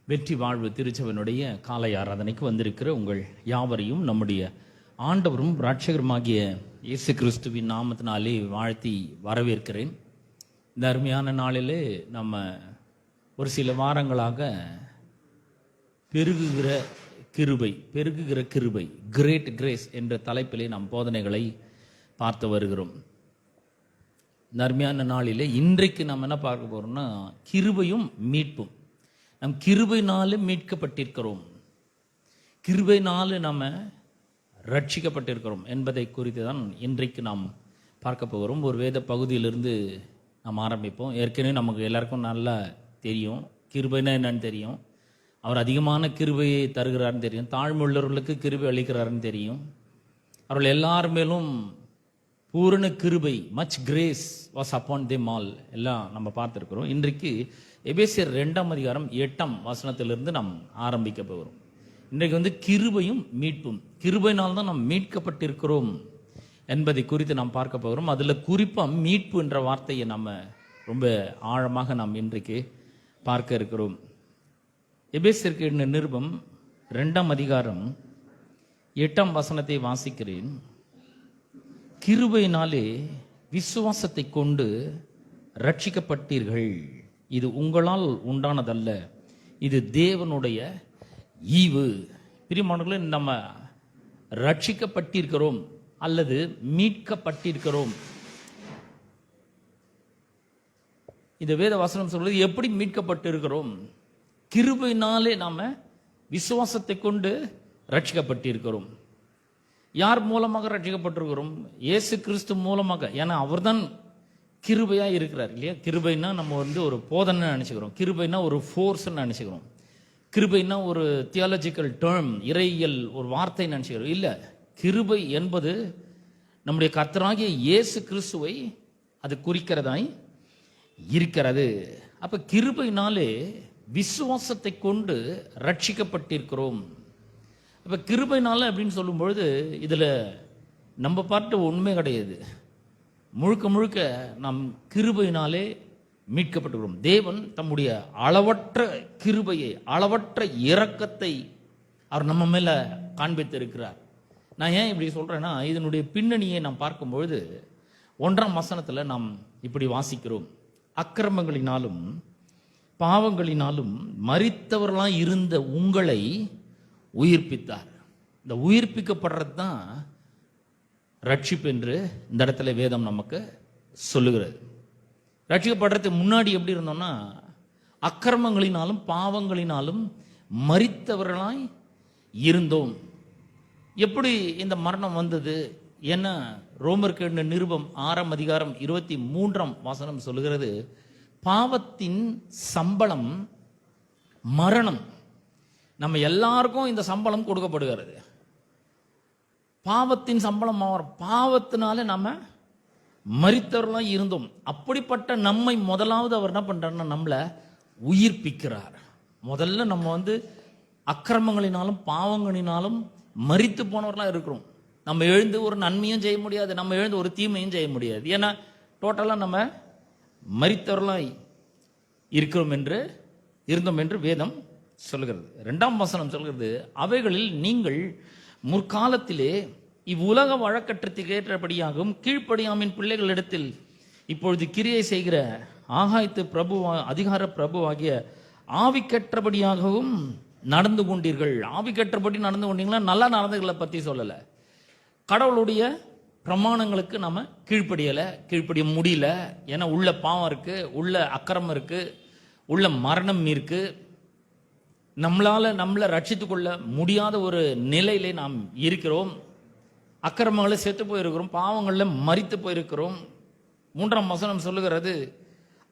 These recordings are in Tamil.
வெற்றி வாழ்வு திருச்சபையினுடைய காலை ஆராதனைக்கு வந்திருக்கிற உங்கள் யாவரையும் நம்முடைய ஆண்டவரும் இரட்சகருமாகிய இயேசு கிறிஸ்துவின் நாமத்தினாலே வாழ்த்தி வரவேற்கிறேன். இந்த அருமையான நாளிலே நம்ம ஒரு சில வாரங்களாக பெருகுகிற கிருபை கிரேட் கிரேஸ் என்ற தலைப்பிலே நாம் போதனைகளை பார்த்து வருகிறோம். இந்த அருமையான நாளிலே இன்றைக்கு நம்ம என்ன பார்க்க போறோம்னா கிருபையும் மீட்பும். நம் கிருபையினாலே மீட்கப்பட்டிருக்கிறோம், கிருபையினாலே நம்ம ரட்சிக்கப்பட்டிருக்கிறோம் என்பதை குறித்து தான் இன்றைக்கு நாம் பார்க்க போகிறோம். ஒரு வேத பகுதியிலிருந்து நாம் ஆரம்பிப்போம். ஏற்கனவே நமக்கு எல்லாருக்கும் நல்லா தெரியும் கிருபைனா என்னன்னு தெரியும். அவர் அதிகமான கிருபையை தருகிறாருன்னு தெரியும். தாழ்மையுள்ளவர்களுக்கு கிருபை அளிக்கிறாருன்னு தெரியும். அவர்கள் எல்லார் மேலும் பூரண கிருபை, much grace was upon them all எல்லாம் நம்ம பார்த்துருக்கிறோம். இன்றைக்கு எபேசியர் 2ஆம் அதிகாரம் 8ஆம் வசனத்திலிருந்து நாம் ஆரம்பிக்க போகிறோம். இன்றைக்கு கிருபையும் மீட்பும், கிருபையினால் தான் நாம் மீட்கப்பட்டிருக்கிறோம் என்பதை குறித்து நாம் பார்க்க போகிறோம். அதில் குறிப்பாக மீட்பு என்ற வார்த்தையை நம்ம ரொம்ப ஆழமாக நாம் இன்றைக்கு பார்க்க இருக்கிறோம். எபேசியருக்கு நிருபம் 2ஆம் அதிகாரம் 8ஆம் வசனத்தை வாசிக்கிறேன். கிருபையினாலே விசுவாசத்தை கொண்டு ரட்சிக்கப்பட்டீர்கள், இது உங்களால் உண்டானதல்ல, இது தேவனுடைய ஈவு. பிரியமானவர்களே, நம்ம ரட்சிக்கப்பட்டிருக்கிறோம் அல்லது மீட்கப்பட்டிருக்கிறோம். இந்த வேத வசனம் சொல்றது எப்படி மீட்கப்பட்டிருக்கிறோம். கிருபையினாலே நாம விசுவாசத்தை கொண்டு ரட்சிக்கப்பட்டிருக்கிறோம். யார் மூலமாக ரட்சிக்கப்பட்டிருக்கிறோம்? இயேசு கிறிஸ்து மூலமாக. ஏன்னா அவர் தான் கிருபையா இருக்கிறார் இல்லையா. கிருபைனா நம்ம ஒரு போதனை நினைச்சுக்கிறோம், கிருபைனா ஒரு ஃபோர்ஸ் நினைச்சுக்கிறோம், கிருபைனா ஒரு தியாலஜிக்கல் டேர்ம், இறையியல் ஒரு வார்த்தை நினைச்சுக்கிறோம். இல்ல, கிருபை என்பது நம்முடைய கர்த்தராகிய இயேசு கிறிஸ்துவை அது குறிக்கிறதாய் இருக்கிறது. அப்ப கிருபையினாலே விசுவாசத்தை கொண்டு ரட்சிக்கப்பட்டிருக்கிறோம். இப்போ கிருபைனால அப்படின்னு சொல்லும்பொழுது இதில் நம்ம பாட்டு உண்மை கிடையாது. முழுக்க முழுக்க நாம் கிருபையினாலே மீட்கப்பட்டுக்கிறோம். தேவன் தம்முடைய அளவற்ற கிருபையை, அளவற்ற இரக்கத்தை அவர் நம்ம மேலே காண்பித்திருக்கிறார். நான் ஏன் இப்படி சொல்கிறேன்னா, இதனுடைய பின்னணியை நாம் பார்க்கும்பொழுது 1ஆம் வசனத்தில் நாம் இப்படி வாசிக்கிறோம். அக்கிரமங்களினாலும் பாவங்களினாலும் மரித்தவர்களாக இருந்த உங்களை உயிர்ப்பித்தார். இந்த உயிர்ப்பிக்கப்படுறது தான் ரட்சிப்பு என்று இந்த இடத்துல வேதம் நமக்கு சொல்லுகிறது. ரட்சிக்கப்படுறதுக்கு முன்னாடி எப்படி இருந்தோம்னா, அக்கிரமங்களினாலும் பாவங்களினாலும் மரித்தவர்களாய் இருந்தோம். எப்படி இந்த மரணம் வந்தது? ஏன்னா ரோமருக்கு நிருபம் 6ஆம் அதிகாரம் 23ஆம் வசனம் சொல்லுகிறது, பாவத்தின் சம்பளம் மரணம். நம்ம எல்லாருக்கும் இந்த சம்பளம் கொடுக்கப்படுகிறது. பாவத்தின் சம்பளம் பாவத்தினால நம்ம மரித்தவர்களாக இருந்தோம். அப்படிப்பட்ட நம்மை முதலாவது அவர் என்ன பண்றாருன்னா நம்மளை உயிர்ப்பிக்கிறார். முதல்ல நம்ம அக்கிரமங்களினாலும் பாவங்களினாலும் மரித்து போனவர்களாக இருக்கிறோம். நம்ம எழுந்து ஒரு நன்மையும் செய்ய முடியாது, நம்ம எழுந்து ஒரு தீமையும் செய்ய முடியாது. ஏன்னா டோட்டலாக நம்ம மரித்தவர்களாய் இருந்தோம் என்று வேதம் சொல்கிறது. 2ஆம் வசனம் சொல்கிறது, அவைகளில் நீங்கள் முற்காலத்திலே இவ்வுலக வழக்கற்றத்துக்கு ஏற்றபடியாகவும் கீழ்ப்படியாமின் பிள்ளைகளிடத்தில் இப்பொழுது கிரியை செய்கிற ஆகாயத்து அதிகார பிரபுவாகிய ஆவிக்கற்றபடியாகவும் நடந்து கொண்டீர்கள். ஆவிக்கற்றபடி நடந்து கொண்டீங்களா? நல்லா நடந்துகளை பற்றி சொல்லலை. கடவுளுடைய பிரமாணங்களுக்கு நம்ம கீழ்ப்படிய முடியல. ஏன்னா உள்ள பாவம் இருக்கு, உள்ள அக்கிரமம் இருக்கு, உள்ள மரணம் இருக்கு. நம்மளை ரட்சித்துக் கொள்ள முடியாத ஒரு நிலையிலே நாம் இருக்கிறோம். அக்கிரமங்களை செத்து போயிருக்கிறோம், பாவங்களில் மரித்து போயிருக்கிறோம். 3ஆம் வசனம் சொல்லுகிறது,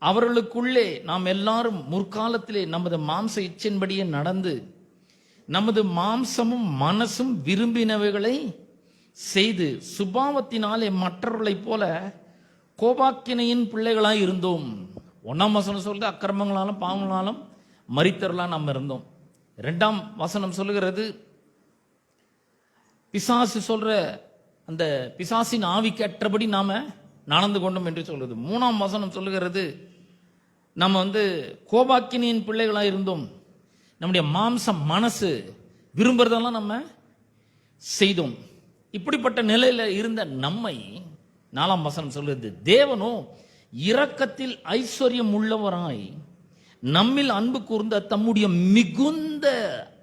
அவர்களுக்குள்ளே நாம் எல்லாரும் முற்காலத்திலே நமது மாம்ச இச்சையின்படியே நடந்து நமது மாம்சமும் மனசும் விரும்பினவைகளை செய்து சுபாவத்தினாலே மற்றவர்களைப் போல கோபாக்கினையின் பிள்ளைகளாய் இருந்தோம். 1ஆம் வசனம் சொல்லுது, அக்கிரமங்களாலும் பாவங்களாலும் மரித்தவர்களாக நாம் இருந்தோம். 2ஆம் வசனம் சொல்லுகிறது, பிசாசு சொல்ற அந்த பிசாசின் ஆவிக்கு அற்றபடி நாம நடந்து கொண்டோம் என்று சொல்லுது. 3ஆம் வசனம் சொல்லுகிறது, நம்ம கோபாக்கினியின் பிள்ளைகளாக இருந்தோம். நம்முடைய மாம்சம் மனசு விரும்புறதெல்லாம் நம்ம செய்தோம். இப்படிப்பட்ட நிலையில இருந்த நம்மை 4ஆம் வசனம் சொல்லுது, தேவனோ இரக்கத்தில் ஐஸ்வர்யம் உள்ளவராய் நம்மில் அன்பு கூர்ந்த தம்முடைய மிகுந்த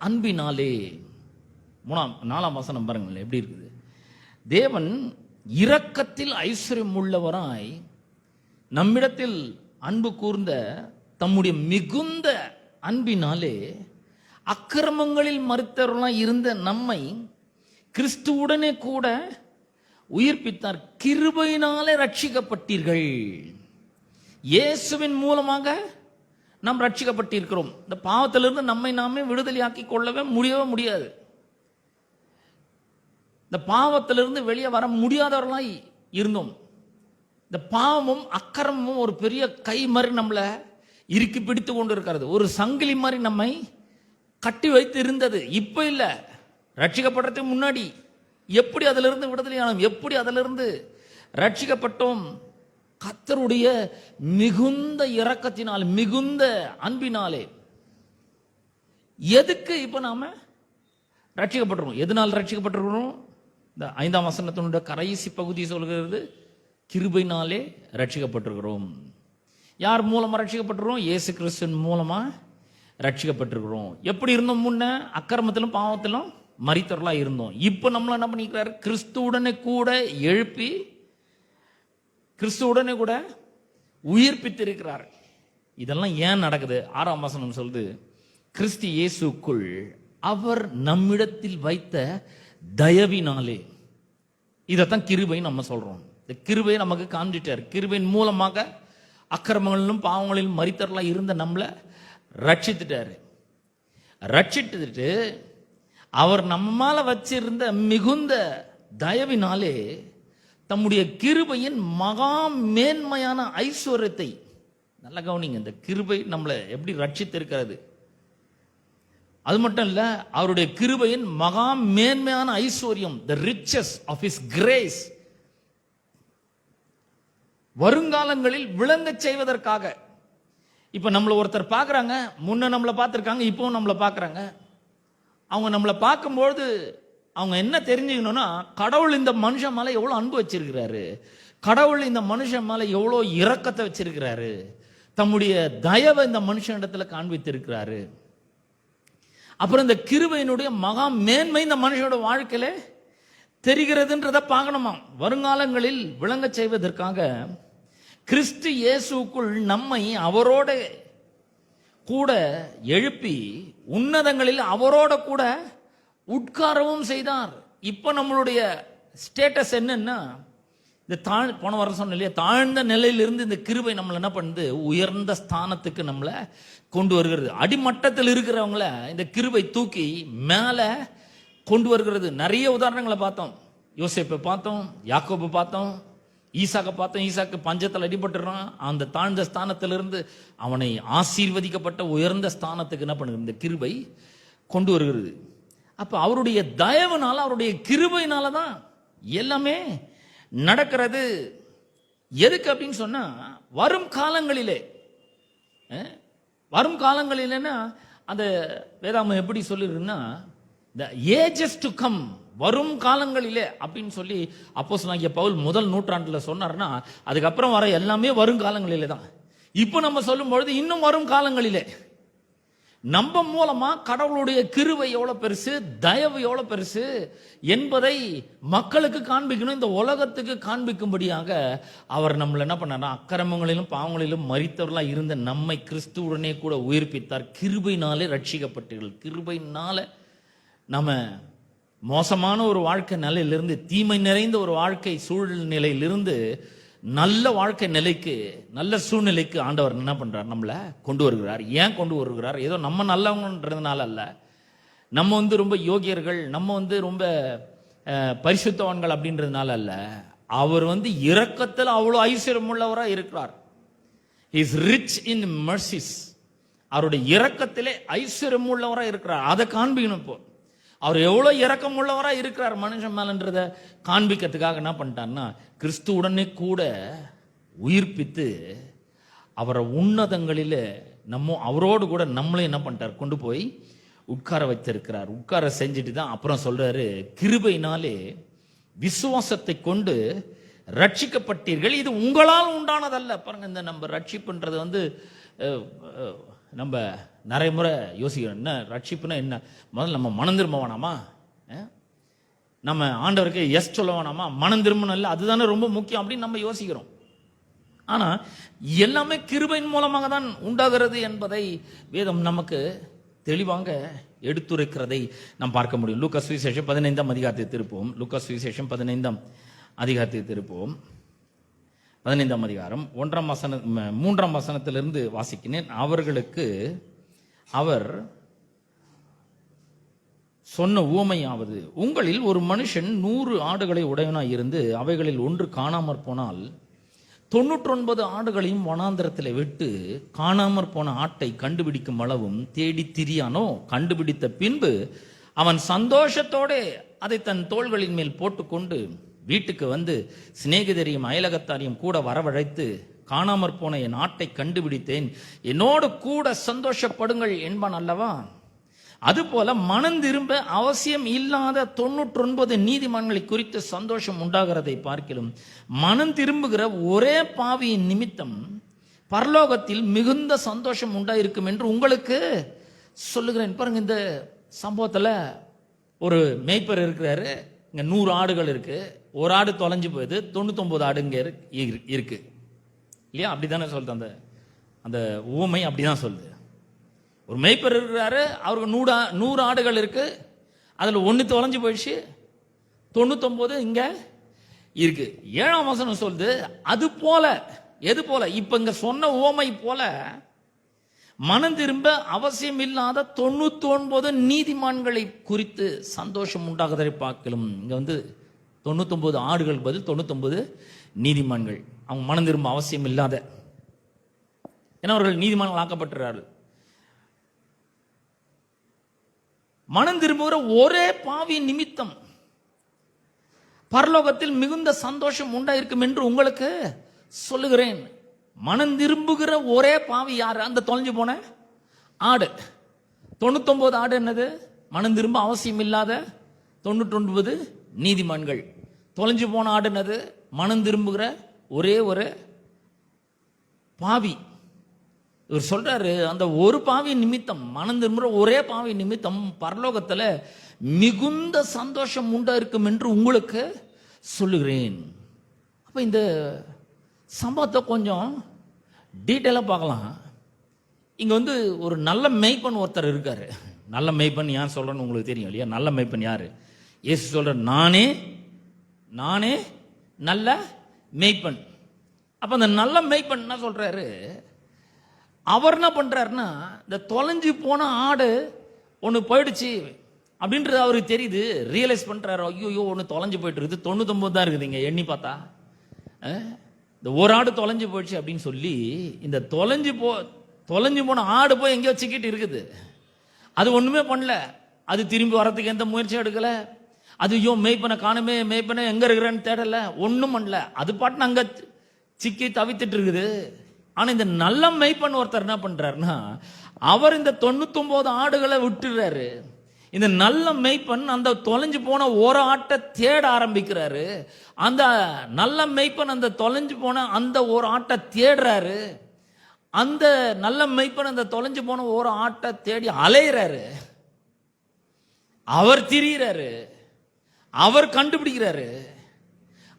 அன்பினாலே. 4ஆம் வசனம் பாருங்கள் எப்படி இருக்குது. தேவன் இரக்கத்தில் ஐஸ்வர்யம் உள்ளவராய் நம்மிடத்தில் அன்பு கூர்ந்த தம்முடைய மிகுந்த அன்பினாலே அக்கிரமங்களில் மரித்தவர்களாய் இருந்த நம்மை கிறிஸ்துவுடனே கூட உயிர்ப்பித்தார். கிருபையினாலே ரட்சிக்கப்பட்டீர்கள். இயேசுவின் மூலமாக நாம் ரட்சிக்கப்பட்டிருக்கிறோம். இந்த பாவத்திலிருந்து நம்மை நாமே விடுதலையாக்கி கொள்ளவே முடியாது. இந்த பாவத்திலிருந்து வெளியே வர முடியாதவர்களாய் இருந்தோம். இந்த பாவமும் அக்கிரமும் ஒரு பெரிய கை மாதிரி நம்மளை இறுக்கி பிடித்து கொண்டு இருக்கிறது. ஒரு சங்கிலி மாதிரி நம்மை கட்டி வைத்து இருந்தது. இப்ப இல்ல, ரட்சிக்கப்படுறதுக்கு முன்னாடி எப்படி அதிலிருந்து விடுதலையானோம், எப்படி அதிலிருந்து ரட்சிக்கப்பட்டோம். கர்த்தருடைய மிகுந்த இரக்கத்தினால், மிகுந்த அன்பினாலே. எதுக்கு இப்ப நாம ரட்சிக்கப்பட்டிருக்கோம்? எதனால் ரட்சிக்கப்பட்டிருக்கிறோம்? இந்த 5ஆம் வசனத்தினுடைய கடைசி பகுதி சொல்கிறது, கிருபையினாலே ரட்சிக்கப்பட்டிருக்கிறோம். யார் மூலமா ரட்சிக்கப்பட்டிருக்கிறோம்? இயேசு கிறிஸ்துவின் மூலமா ரட்சிக்கப்பட்டிருக்கிறோம். எப்படி இருந்தோம்? முன்ன அக்கிரமத்திலும் பாவத்திலும் மரித்தவர்களா இருந்தோம். இப்ப நம்மள என்ன பண்ணிக்கிறார்? கிறிஸ்துவுடனே கூட எழுப்பி கிறிஸ்துவுடனே கூட உயிர்ப்பித்திருக்கிறார். இதெல்லாம் ஏன் நடக்குது? 6ஆம் வசனம் சொல்லுது, கிறிஸ்து இயேசுக்குள் அவர் நம்மிடத்தில் வைத்த தயவினாலே. இதைத்தான் கிருபை நம்ம சொல்றோம். இந்த கிருபையை நமக்கு காண்பிட்டார். கிருபையின் மூலமாக அக்கிரமங்களிலும் பாவங்களிலும் மரித்தவர்களா இருந்த நம்மளை ரட்சித்துட்டாரு. ரட்சித்துட்டு அவர் நம்ம மேல வச்சிருந்த மிகுந்த தயவினாலே தம்முடைய கிருபையின் மகா மேன்மையான ஐஸ்வர்யத்தை, நல்ல கவனிங்க, இந்த கிருபை நம்மளை எப்படி ரட்சித்திருக்கிறது. அது மட்டும் இல்ல, அவருடைய கிருபையின் மகா மேன்மையான ஐஸ்வர்யம், the riches of his grace, வருங்காலங்களில் விளங்க செய்வதற்காக. இப்ப நம்மள ஒருத்தர் பார்க்கறாங்க, முன்ன நம்மளை பார்த்திருக்காங்க, இப்பவும் நம்மளை பார்க்கறாங்க. அவங்க நம்மளை பார்க்கும்போது அவங்க என்ன தெரிஞ்சுக்கணும்னா, கடவுள் இந்த மனுஷன் மேல எவ்வளவு அன்பு வச்சிருக்கிறாரு, கடவுள் இந்த மனுஷன் மேல எவ்வளவு இரக்கத்தை வச்சிருக்கிறாரு, தம்முடைய தயவை இந்த மனுஷன் இடத்துல காண்பித்திருக்கிறாரு. அப்புறம் இந்த கிருபையினுடைய மகா மேன்மை இந்த மனுஷனோட வாழ்க்கையில தெரிகிறதுன்றத பார்க்கணுமா. வருங்காலங்களில் விளங்க செய்வதற்காக கிறிஸ்து இயேசுக்குள் நம்மை அவரோட கூட எழுப்பி உன்னதங்களில் அவரோட கூட உட்காரவும் செய்தார். இப்ப நம்மளுடைய ஸ்டேட்டஸ் என்னன்னா, இந்த போன வாரம் சொன்ன இல்லையா, தாழ்ந்த நிலையிலிருந்து இந்த கிருபை நம்மளை என்ன பண்ணுது? உயர்ந்த ஸ்தானத்துக்கு நம்மளை கொண்டு வருகிறது. அடிமட்டத்தில் இருக்கிறவங்கள இந்த கிருபை தூக்கி மேல கொண்டு வருகிறது. நிறைய உதாரணங்களை பார்த்தோம். யோசேப்பை பார்த்தோம், யாக்கோபை பார்த்தோம், ஈசாக்கை பார்த்தோம். ஈசாக்கு பஞ்சத்தில் அடிபட்டுறான். அந்த தாழ்ந்த ஸ்தானத்திலிருந்து அவனை ஆசீர்வதிக்கப்பட்ட உயர்ந்த ஸ்தானத்துக்கு என்ன பண்ணுது? இந்த கிருபை கொண்டு வருகிறது. அப்ப அவருடைய தயவுனால, அவருடைய கிருபையினால தான் எல்லாமே நடக்கிறது. எதுக்கு அப்படின்னு சொன்னா, வரும் காலங்களிலே, வரும் காலங்களிலேன்னா அந்த வேதாகமம் எப்படி சொல்லிருக்குன்னா, the ages to come, வரும் காலங்களிலே அப்படின்னு சொல்லி அப்போஸ்தலனாகிய பவுல் முதல் நூற்றாண்டுல சொன்னார்னா, அதுக்கப்புறம் வர எல்லாமே வரும் காலங்களிலே தான். இப்போ நம்ம சொல்லும் பொழுது இன்னும் வரும் காலங்களிலே நம்ம மூலமா கடவுளுடைய கிருபை எவ்வளவு பெருசு, தயவு எவ்வளவு பெருசு என்பதை மக்களுக்கு காண்பிக்கணும். இந்த உலகத்துக்கு காண்பிக்கும்படியாக அவர் நம்மள என்ன பண்ணார்? அக்கிரமங்களிலும் பாவங்களிலும் மரித்தவர்களா இருந்த நம்மை கிறிஸ்துவுடனே கூட உயிர்ப்பித்தார். கிருபையினாலே ரட்சிக்கப்பட்டீர்கள். கிருபையினால நம்ம மோசமான ஒரு வாழ்க்கை நிலையிலிருந்து, தீமை நிறைந்த ஒரு வாழ்க்கை சூழ்நிலையிலிருந்து நல்ல வாழ்க்கை நிலைக்கு, நல்ல சூழ்நிலைக்கு ஆண்டவர் என்ன பண்றார்? நம்மளை கொண்டு வருகிறார். ஏன் கொண்டு வருகிறார்? ஏதோ நம்ம நல்லவங்கன்றதுனால அல்ல, நம்ம ரொம்ப யோகியர்கள், நம்ம ரொம்ப பரிசுத்தவான்கள் அப்படின்றதுனால அல்ல. அவர் இரக்கத்தில் அவ்வளவு ஐஸ்வர்யம் உள்ளவராக இருக்கிறார். He is rich in mercies. அவருடைய இரக்கத்திலே ஐஸ்வர்யம் உள்ளவராக இருக்கிறார். அதை காண்பிக்கணும். இப்போ அவர் எவ்வளவு இரக்கம் உள்ளவரா இருக்கிறார் மனுஷன் மேலன்றத காண்பிக்கிறதுக்காக என்ன பண்ணிட்டார்னா, கிறிஸ்துவுடனே கூட உயிர்ப்பித்து அவரை உன்னதங்களிலே அவரோடு கூட நம்மளே என்ன பண்ணிட்டார், கொண்டு போய் உட்கார வைத்திருக்கிறார். உட்கார செஞ்சுட்டு தான் அப்புறம் சொல்றாரு, கிருபையினாலே விசுவாசத்தை கொண்டு ரட்சிக்கப்பட்டீர்கள், இது உங்களால் உண்டானதல்ல. பாருங்க, இந்த நம்ம ரட்சிப்புன்றது நம்ம நிறைய முறை யோசிக்கிறோம். என்ன ரட்சிப்புனா என்ன? முதல்ல நம்ம மனம் திரும்ப வேணாமா? நம்ம ஆண்டவருக்கு எஸ் சொல்ல வேணாமா? மனம் திரும்பணும் இல்லை, அதுதானே ரொம்ப முக்கியம் அப்படின்னு நம்ம யோசிக்கிறோம். ஆனா எல்லாமே கிருபையின் மூலமாக தான் உண்டாகிறது என்பதை வேதம் நமக்கு தெளிவாக எடுத்துரைக்கிறதை நாம் பார்க்க முடியும். லூக்கா சுவிசேஷம் 15ஆம் அதிகாரத்தை திருப்போம். லூக்கா சுவிசேஷம் 15ஆம் அதிகாரத்தை திருப்போம். 15ஆம் அதிகாரம் 3ஆம் வசனத்திலிருந்து வாசிக்கிறேன். அவர்களுக்கு அவர் சொன்ன உவமையாவது, உங்களில் ஒரு மனுஷன் 100 ஆடுகளை உடையவனாய் இருந்து அவைகளில் ஒன்று காணாமற் போனால் 99 ஆடுகளையும் வனாந்திரத்தில் விட்டு காணாமற் போன ஆட்டை கண்டுபிடிக்கும் அளவும் தேடி திரியானோ. கண்டுபிடித்த பின்பு அவன் சந்தோஷத்தோட அதை தன் தோள்களின் மேல் போட்டுக்கொண்டு வீட்டுக்கு வந்து சிநேகிதரையும் அயலகத்தாரையும் கூட வரவழைத்து, காணாமற் போன என் ஆட்டை கண்டுபிடித்தேன், என்னோடு கூட சந்தோஷப்படுங்கள் என்பான் அல்லவா? அதுபோல மனம் திரும்ப அவசியம் இல்லாத 99 நீதிமான்களை குறித்து சந்தோஷம் உண்டாகிறதை பார்க்கிலும் மனம் திரும்புகிற ஒரே பாவியின் நிமித்தம் பரலோகத்தில் மிகுந்த சந்தோஷம் உண்டாயிருக்கும் என்று உங்களுக்கு சொல்லுகிறேன். பாருங்க, இந்த சம்பவத்துல ஒரு மேய்ப்பர் இருக்கிறாரு. இங்க 100 ஆடுகள் இருக்கு. ஒரு ஆடு தொலைஞ்சு போகுது, 99 ஆடு இங்க இருக்கு இல்லையா? அப்படித்தானே சொல்லுது அந்த ஊமை, அப்படிதான் சொல்லுது. ஒரு மேய்ப்பர் இருக்கிறாரு, அவருக்கு 100 ஆடுகள் இருக்கு, அதுல 1 தொலைஞ்சு போயிடுச்சு, 99 இங்க இருக்கு. 7ஆம் வசனம் சொல்லுது, அது போல, எது போல? இப்ப இங்க சொன்ன உவமை போல மனம் திரும்ப அவசியம் இல்லாத 99 நீதிமான்களை குறித்து சந்தோஷம் உண்டாகுவதை பார்க்கலாம். இங்க 99 ஆடுகள் பதில் 99 நீதிமான்கள். அவங்க மனம் திரும்ப அவசியம் இல்லாத, ஏன்னா அவர்கள் நீதிமான்கள் ஆக்கப்பட்டுறார்கள். மனம் திரும்புகிற ஒரே பாவி நிமித்தம் பரலோகத்தில் மிகுந்த சந்தோஷம் உண்டாயிருக்கும் என்று உங்களுக்கு சொல்லுகிறேன். மனம் திரும்புகிற ஒரே பாவி யாரு? அந்த தொலைஞ்சு போன ஆடு. 99 ஆடு என்னது? மனம் திரும்ப அவசியம் இல்லாத 99 நீதிமான்கள். தொலைஞ்சு போன ஆடு என்னது? மனம் திரும்புகிற ஒரே ஒரு பாவி. இவர் சொல்றாரு, அந்த ஒரு பாவி நிமித்தம், மனம் திரும்புற ஒரே பாவி நிமித்தம் பரலோகத்துல மிகுந்த சந்தோஷம் உண்டா இருக்கும் என்று உங்களுக்கு சொல்லுகிறேன். அப்ப இந்த சம்பவத்தை கொஞ்சம் டீட்டெயிலா பார்க்கலாம். இங்க ஒரு நல்ல மேய்ப்பன் ஒருத்தர் இருக்காரு. நல்ல மேய்ப்பன் ஏன் சொல்றேன்னு உங்களுக்கு தெரியும் இல்லையா? நல்ல மேய்ப்பன் யாரு? இயேசு சொல்ற, நானே நல்ல மேய்ப்பன். அப்ப அந்த நல்ல மேய்ப்பன் என்ன சொல்றாரு? அவர் என்ன பண்றாருன்னா, இந்த தொலைஞ்சு போன ஆடு ஒன்று போயிடுச்சு அப்படின்றது அவருக்கு தெரியுது. ரியலைஸ் பண்றாரு, ஐயோ ஒன்று தொலைஞ்சு போயிட்டு இருக்குது, 99 தான் இருக்குது இங்க எண்ணி பார்த்தா, இந்த ஒரு ஆடு தொலைஞ்சு போயிடுச்சு அப்படின்னு சொல்லி, இந்த தொலைஞ்சு போன ஆடு போய் எங்கேயோ சிக்கிட்டு இருக்குது. அது ஒண்ணுமே பண்ணல, அது திரும்பி வரதுக்கு எந்த முயற்சியும் எடுக்கல. அது ஐயோ மேய்ப்பனை காணுமே, மேய்ப்பனை எங்க இருக்கிறேன்னு தேடல, ஒன்றும் பண்ணல. அது பாட்டுன்னு அங்க சிக்கி தவித்துட்டு இருக்குது. ஆனா இந்த நல்ல மேய்ப்பன் ஒருத்தர் என்ன பண்றாருன்னா, அவர் இந்த 99 ஆடுகளை விட்டுறாரு. இந்த நல்ல மேய்ப்பன் அந்த தொலைஞ்சு போன ஒரு ஆட்டை தேட ஆரம்பிக்கிறாரு. அந்த நல்ல மேய்ப்பன் அந்த தொலைஞ்சு போன அந்த ஒரு ஆட்டை தேடுறாரு. அந்த நல்ல மேய்ப்பன் அந்த தொலைஞ்சு போன ஒரு ஆட்டை தேடி அலையிறாரு. அவர் திரியிறாரு, அவர் கண்டுபிடிக்கிறாரு,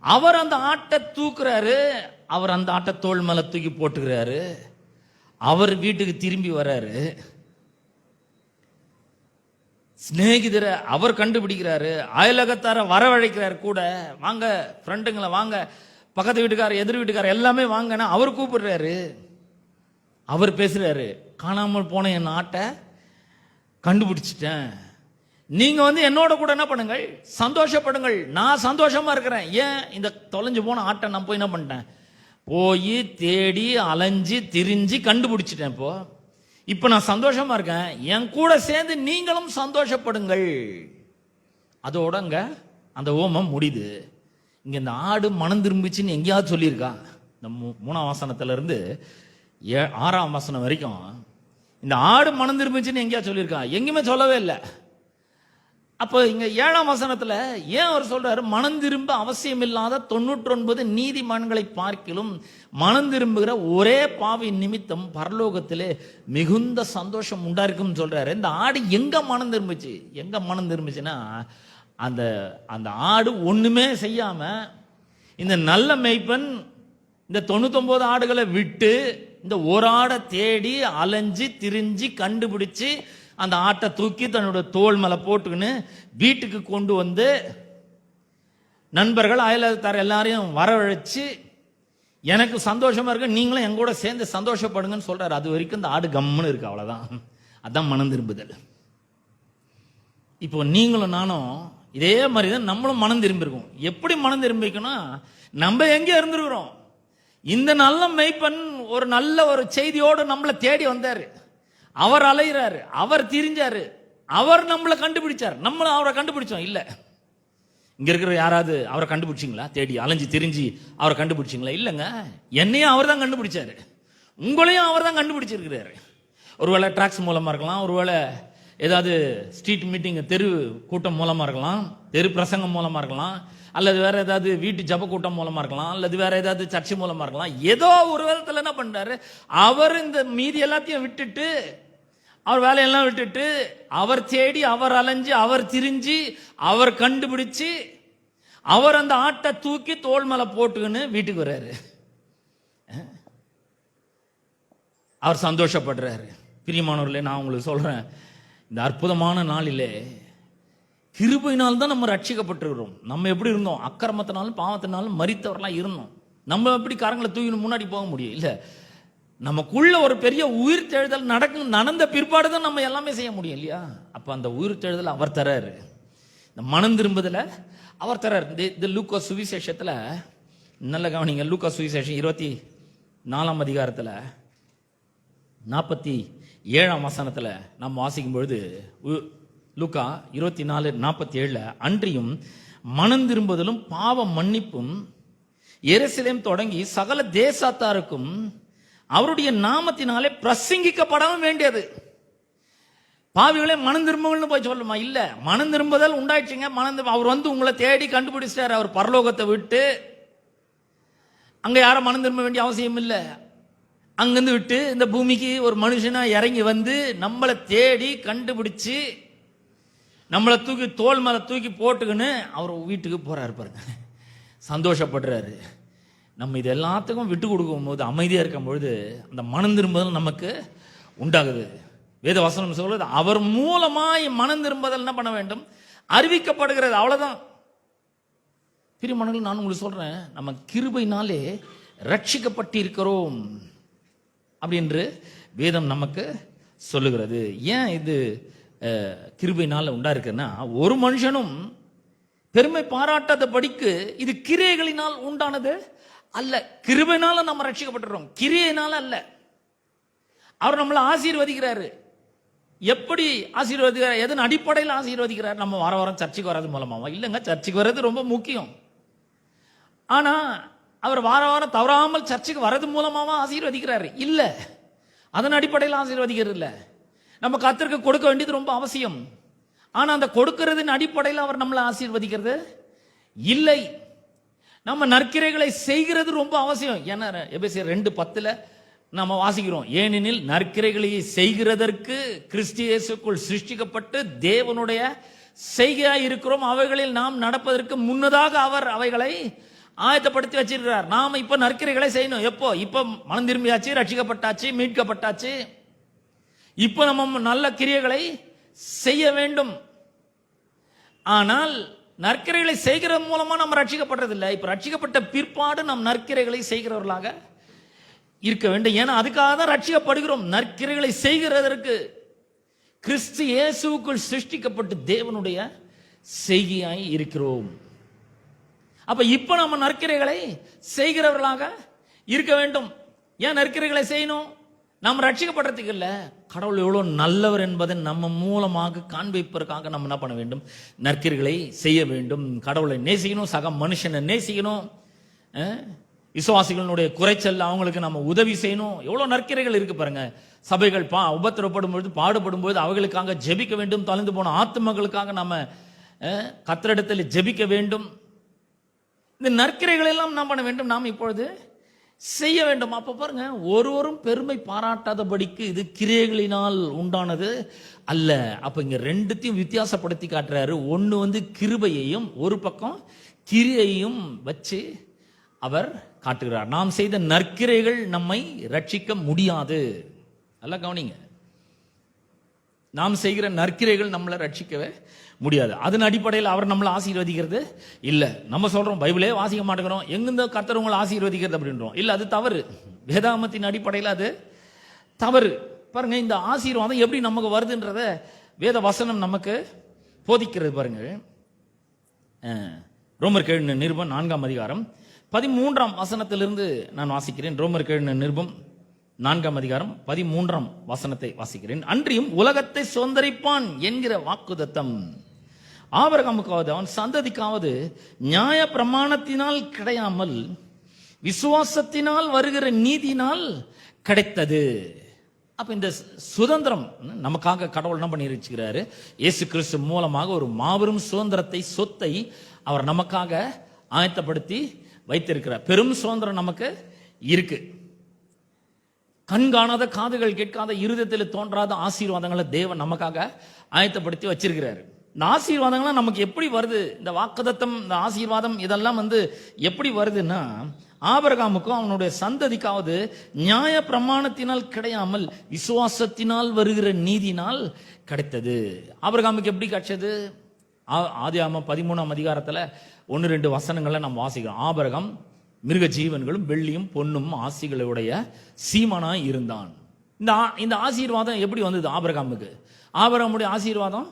அவர் அந்த ஆட்டை தூக்குறாரு, அவர் அந்த ஆட்டை தோள் மேல தூக்கி போட்டுக்கிறாரு, அவர் வீட்டுக்கு திரும்பி வர்றாரு. சிநேகிதரை அவர் கண்டுபிடிக்கிறாரு, அயலகத்தார வரவழைக்கிறார், கூட வாங்க ஃப்ரெண்டுங்களை வாங்க, பக்கத்து வீட்டுக்கார எதிர் வீட்டுக்கார எல்லாமே வாங்கன்னா அவர் கூப்பிடுறாரு. அவர் பேசுறாரு, காணாமல் போன என் ஆட்டை கண்டுபிடிச்சிட்டேன், நீங்க என்னோட கூட என்ன பண்ணுங்கள், சந்தோஷப்படுங்கள், நான் சந்தோஷமா இருக்கிறேன். ஏன்? இந்த தொலைஞ்சு போன ஆட்டை நான் போய் என்ன பண்ணிட்டேன், போய் தேடி அலைஞ்சு திரிஞ்சு கண்டுபிடிச்சிட்டேன். இப்ப நான் சந்தோஷமா இருக்கேன், என் கூட சேர்ந்து நீங்களும் சந்தோஷப்படுங்கள். அதோடங்க அந்த ஓமம் முடியுது. இங்க இந்த ஆடு மனம் திரும்பிச்சுன்னு எங்கேயாவது சொல்லியிருக்கா? இந்த 3ஆம் வசனத்துல இருந்து 6ஆம் வசனம் வரைக்கும் இந்த ஆடு மனம் திரும்பிச்சுன்னு எங்கேயா சொல்லியிருக்கான்? எங்கேயுமே சொல்லவே இல்லை. அப்போ இங்க 7ஆம் வசனத்துல ஏன் அவர் சொல்றாரு, மனம் திரும்ப அவசியம் இல்லாத 99 நீதிமான்களை பார்க்கிலும் மனம் திரும்புகிற ஒரே பாவி நிமித்தம் பரலோகத்திலே மிகுந்த சந்தோஷம் உண்டாயிருக்கும் சொல்றாரு. இந்த ஆடு எங்க மனம் திரும்பிச்சு? எங்க மனம் திரும்பிச்சுன்னா, அந்த அந்த ஆடு ஒண்ணுமே செய்யாம இந்த நல்ல மேய்ப்பன் இந்த 99 ஆடுகளை விட்டு இந்த ஒரு ஆடை தேடி அலைஞ்சு திரிஞ்சு கண்டுபிடிச்சு அந்த ஆட்டை தூக்கி தன்னோட தோள் மேல போட்டுக்கின்னு வீட்டுக்கு கொண்டு வந்து நண்பர்கள் அயலத்தார் எல்லாரையும் வரவழைச்சு எனக்கு சந்தோஷமா இருக்கு, நீங்களும் எங்க கூட சேர்ந்து சந்தோஷப்படுங்கன்னு சொல்றாரு. அது வரைக்கும் இந்த ஆடு கம்முன்னு இருக்கு, அவ்வளவுதான். அதான் மனம் திரும்புதல். இப்போ நீங்களும் நானும் இதே மாதிரி தான் நம்மளும் மனம் திரும்பிருக்கோம். எப்படி மனம் திரும்பிக்கணும்? நம்ம எங்க இருந்திருக்கிறோம்? இந்த நல்ல மெய்ப்பன் ஒரு நல்ல ஒரு செய்தியோடு நம்மளை தேடி வந்தாரு. அவர் அலைகிறாரு, அவர் திரிஞ்சாரு, அவர் நம்மளை கண்டுபிடிச்சார். நம்மளும் அவரை கண்டுபிடிச்சோம் இல்ல. இங்க இருக்கிற யாராவது அவரை கண்டுபிடிச்சிங்களா? தேடி அலைஞ்சு திரிஞ்சு அவரை கண்டுபிடிச்சிங்களா? இல்லைங்க. என்னையும் அவர் தான் கண்டுபிடிச்சாரு, உங்களையும் அவர் தான் கண்டுபிடிச்சிருக்கிறாரு. ஒருவேளை ட்ராக்ஸ் மூலமா இருக்கலாம், ஒருவேளை ஏதாவது ஸ்ட்ரீட் மீட்டிங் தெரு கூட்டம் மூலமா இருக்கலாம், தெரு பிரசங்கம் மூலமா இருக்கலாம், அல்லது வேற ஏதாவது வீட்டு ஜப கூட்டம் மூலமா இருக்கலாம், அல்லது வேற ஏதாவது சர்ச்சை மூலமா இருக்கலாம். ஏதோ ஒரு விதத்துல என்ன பண்றாரு, அவர் இந்த மீதி எல்லாத்தையும் விட்டுட்டு, அவர் வேலையெல்லாம் விட்டுட்டு, அவர் தேடி, அவர் அலைஞ்சு, அவர் திரிஞ்சு, அவர் கண்டுபிடிச்சு, அவர் அந்த ஆட்டை தூக்கி தோள் மேல போட்டுக்கின்னு வீட்டுக்கு வர்றாரு. அவர் சந்தோஷப்படுறாரு. பிரியமானவர்களே, நான் உங்களுக்கு சொல்றேன், இந்த அற்புதமான நாளிலே கிருபையினால் தான் நம்ம ரட்சிக்கப்பட்டிருக்கிறோம். நம்ம எப்படி இருந்தோம்? அக்கிரமத்தினாலும் பாவத்தினாலும் மரித்தவர்களாக இருந்தோம். நம்ம எப்படி காரங்களை தூக்கி முன்னாடி போக முடியும்? இல்லை, நமக்குள்ள ஒரு பெரிய உயிர் தெழுதல் நடந்த பிற்பாடு தான் நம்ம எல்லாமே செய்ய முடியும் இல்லையா? அப்ப அந்த உயிர் தெழுதல் அவர் தராரு, இந்த மனம் திரும்புதல அவர் தராரு. இந்த லூக்கா சுவிசேஷத்துல நல்ல கவனிங்க. லூக்கா சுவிசேஷம் 24ஆம் அதிகாரத்துல 47ஆம் வசனத்துல நாம் வாசிக்கும் பொழுது, லூக்கா 24:47 அன்றியும் மனம் திரும்புதலும் பாவ மன்னிப்பும் எருசலேம் தொடங்கி சகல தேசத்தாருக்கும் அவருடைய நாமத்தினாலே பிரசங்கிக்கப்பட வேண்டியது. பாவிகளே மனம் திரும்புங்கள்னு போய் சொல்லுமா? இல்ல, மனம் திரும்புதல் உண்டாயிடுச்சுங்க. அவர் வந்து உங்களை தேடி கண்டுபிடிச்சாரு. அவர் பரலோகத்தை விட்டு அங்க யாரும் மனம் திரும்ப வேண்டிய அவசியம் இல்லை. அங்கிருந்து விட்டு இந்த பூமிக்கு ஒரு மனுஷனா இறங்கி வந்து நம்மளை தேடி கண்டுபிடிச்சு நம்மளை தூக்கி தோல் மேல தூக்கி போட்டுக்கின்னு அவர் வீட்டுக்கு போறாரு பாருங்க. சந்தோஷப்படுறாரு. நம்ம இது எல்லாத்துக்கும் விட்டு கொடுக்கும் போது, அமைதியா இருக்கும் பொழுது அந்த மனம் திரும்புதல் நமக்கு உண்டாகுது. வேத வசனம் சொல்றது, அவர் மூலமாய் மனம் திரும்புதல் என்ன பண்ண வேண்டும்? அறிவிக்கப்படுகிறது. அவ்வளவுதான். பிரியமானவர்களே, நான் உங்களுக்கு சொல்றேன், நம்ம கிருபையினாலே ரட்சிக்கப்பட்டு இருக்கிறோம் அப்படின்று வேதம் நமக்கு சொல்லுகிறது. ஏன் இது கிருபையினால உண்டா இருக்குன்னா, ஒரு மனுஷனும் பெருமை பாராட்டாத படிக்கு இது கிரியைகளினால் உண்டானது அல்ல. கிருபையினால நம்ம ரட்சிக்கப்பட்டுறோம், கிரியையினால அல்ல. அவர் நம்மளை ஆசீர்வதிக்கிறாரு. எப்படி ஆசீர்வதிக்கிறார்? எதன் அடிப்படையில் ஆசீர்வதிக்கிறார்? நம்ம வார வாரம் சர்ச்சைக்கு வர்றது மூலமாவா? இல்லைங்க, சர்ச்சைக்கு வர்றது ரொம்ப முக்கியம். ஆனா அவர் வார வாரம் தவறாமல் சர்ச்சைக்கு வர்றது மூலமாவா ஆசீர்வதிக்கிறாரு? இல்ல, அதன் அடிப்படையில் ஆசீர்வதிக்கிறது இல்ல. நம்ம கர்த்தருக்கு கொடுக்க வேண்டியது ரொம்ப அவசியம். ஆனா அந்த கொடுக்கிறதின் அடிப்படையில் அவர் நம்மளை ஆசீர்வதிக்கிறது இல்லை. நம்ம நற்கிரைகளை செய்கிறது ரொம்ப அவசியம். ஏன்னா எபேசியர் 2:10 நம்ம வாசிக்கிறோம், ஏனெனில் நற்கிரைகளை செய்கிறதற்கு கிறிஸ்து இயேசுக்குள் சிருஷ்டிக்கப்பட்டு தேவனுடைய செய்கையாய் இருக்கிறோம். அவைகளில் நாம் நடப்பதற்கு முன்னதாக அவர் அவைகளை ஆயத்தப்படுத்தி வச்சிருக்கிறார். நாம இப்ப நற்கிரைகளை செய்யணும். எப்போ? இப்ப மனம் திரும்பியாச்சு, ரட்சிக்கப்பட்டாச்சு, மீட்கப்பட்டாச்சு. இப்ப நம்ம நல்ல கிரியைகளை செய்ய வேண்டும். ஆனால் நற்கிரைகளை செய்கிறது மூலமா நம்ம ரட்சிக்கப்படுறதில்லை. இப்ப ரட்சிக்கப்பட்ட பிற்பாடு நாம் நற்கிரைகளை செய்கிறவர்களாக இருக்க வேண்டும். ஏன்னா அதுக்காக தான் ரட்சிக்கப்படுகிறோம். நற்கிரைகளை செய்கிறதற்கு கிறிஸ்து இயேசுவுக்குள் சிருஷ்டிக்கப்பட்டு தேவனுடைய செய்கையாய் இருக்கிறோம். அப்ப இப்ப நம்ம நற்கிரைகளை செய்கிறவர்களாக இருக்க வேண்டும். ஏன் நற்கிரைகளை செய்யணும்? நாம் ரட்சிக்கப்படுறதுக்கு இல்ல, கடவுள் எவ்வளவு நல்லவர் என்பதை நம்ம மூலமாக காண்பிப்பதற்காக நம்ம என்ன பண்ண வேண்டும்? நற்கிரைகளை செய்ய வேண்டும். கடவுளை நேசிக்கணும், சக மனுஷனை நேசிக்கணும். விசுவாசிகளுடைய குறைச்சல், அவங்களுக்கு நம்ம உதவி செய்யணும். எவ்வளவு நற்கிரைகள் இருக்கு பாருங்க. சபைகள் உபத்திரப்படும் பொழுது, பாடுபடும் பொழுது அவர்களுக்காக ஜெபிக்க வேண்டும். தொலைந்து போன ஆத்துமகளுக்காக நம்ம கர்த்தரிடத்தில் ஜெபிக்க வேண்டும். இந்த நற்கிரைகள் எல்லாம் நாம் பண்ண வேண்டும், நாம் இப்பொழுது செய்ய வேண்டும். அப்ப பாருங்க, ஒருவரும் பெருமை பாராட்டாதபடிக்கு இது கிரியைகளினால் உண்டானது அல்ல. அப்ப இங்க ரெண்டுத்தையும் வித்தியாசப்படுத்தி காட்டுறாரு. ஒன்னு கிருபையையும், ஒரு பக்கம் கிரியையும் வச்சு அவர் காட்டுகிறார். நாம் செய்த நற்கிரைகள் நம்மை ரட்சிக்க முடியாது. நல்லா கவனிங்க, நாம் செய்கிற நற்கிரைகள் நம்மளை ரட்சிக்கவே முடியாது. அதன் அடிப்படையில் அவர் நம்மளை ஆசீர்வதிக்கிறது இல்ல. நம்ம சொல்றோம் பைபிளே வாசிக்க மாட்டேங்கிறோம், எங்கிருந்த கர்த்தர் உங்களை ஆசீர்வதிக்கிறது அப்படின்றோம். இல்ல, அது தவறு. வேதாகமத்தின் அடிப்படையில் அது தவறு. பாருங்க, இந்த ஆசீர்வாதம் எப்படி நமக்கு வருதுன்றத வேத வசனம் நமக்கு போதிக்கிறது. பாருங்க, ரோமர் எழுதின நிருபம் 4ஆம் அதிகாரம் 13ஆம் வசனத்திலிருந்து நான் வாசிக்கிறேன். ரோமர் எழுதின நிருபம் 4ஆம் அதிகாரம் 13ஆம் வசனத்தை வாசிக்கிறேன். அன்றியும் உலகத்தை சுதந்தரிப்பான் என்கிற வாக்குத்தத்தம் ஆபிரகாமுக்காவது அவன் சந்ததிக்காவது நியாய பிரமாணத்தினால் கிடையாமல் விசுவாசத்தினால் வருகிற நீதினால் கிடைத்தது. அப்ப இந்த சுதந்திரம் நமக்காக கடவுள் என்ன பண்ணி வச்சுக்கிறாரு? இயேசு கிறிஸ்து மூலமாக ஒரு மாபெரும் சுதந்திரத்தை, சொத்தை அவர் நமக்காக ஆயத்தப்படுத்தி வைத்திருக்கிறார். பெரும் சுதந்திரம் நமக்கு இருக்கு. கண் காணாத, காதுகள் கேட்காத, இருதயத்தில் தோன்றாத ஆசீர்வாதங்களை தேவன் நமக்காக ஆயத்தப்படுத்தி வச்சிருக்கிறாரு. இந்த ஆசீர்வாதங்கள்லாம் நமக்கு எப்படி வருது? இந்த வாக்குத்தத்தம், இந்த ஆசீர்வாதம் இதெல்லாம் எப்படி வருதுன்னா, ஆபிரகாமுக்கும் அவனுடைய சந்ததிக்காவது நியாய பிரமாணத்தினால் கிடையாமல் விசுவாசத்தினால் வருகிற நீதினால் கிடைத்தது. ஆபிரகாமுக்கு எப்படி கிடைச்சது? ஆதியாகமம் 13ஆம் அதிகாரத்துல 1-2 வசனங்களை நம்ம வாசிக்கிறோம். ஆபிரகாம் மிருக ஜீவன்களும் வெள்ளியும் பொன்னும் ஆசிகளுடைய சீமனாய் இருந்தான். இந்த ஆசீர்வாதம் எப்படி வந்தது ஆபிரகாமுக்கு? ஆபிரகாமுடைய ஆசீர்வாதம்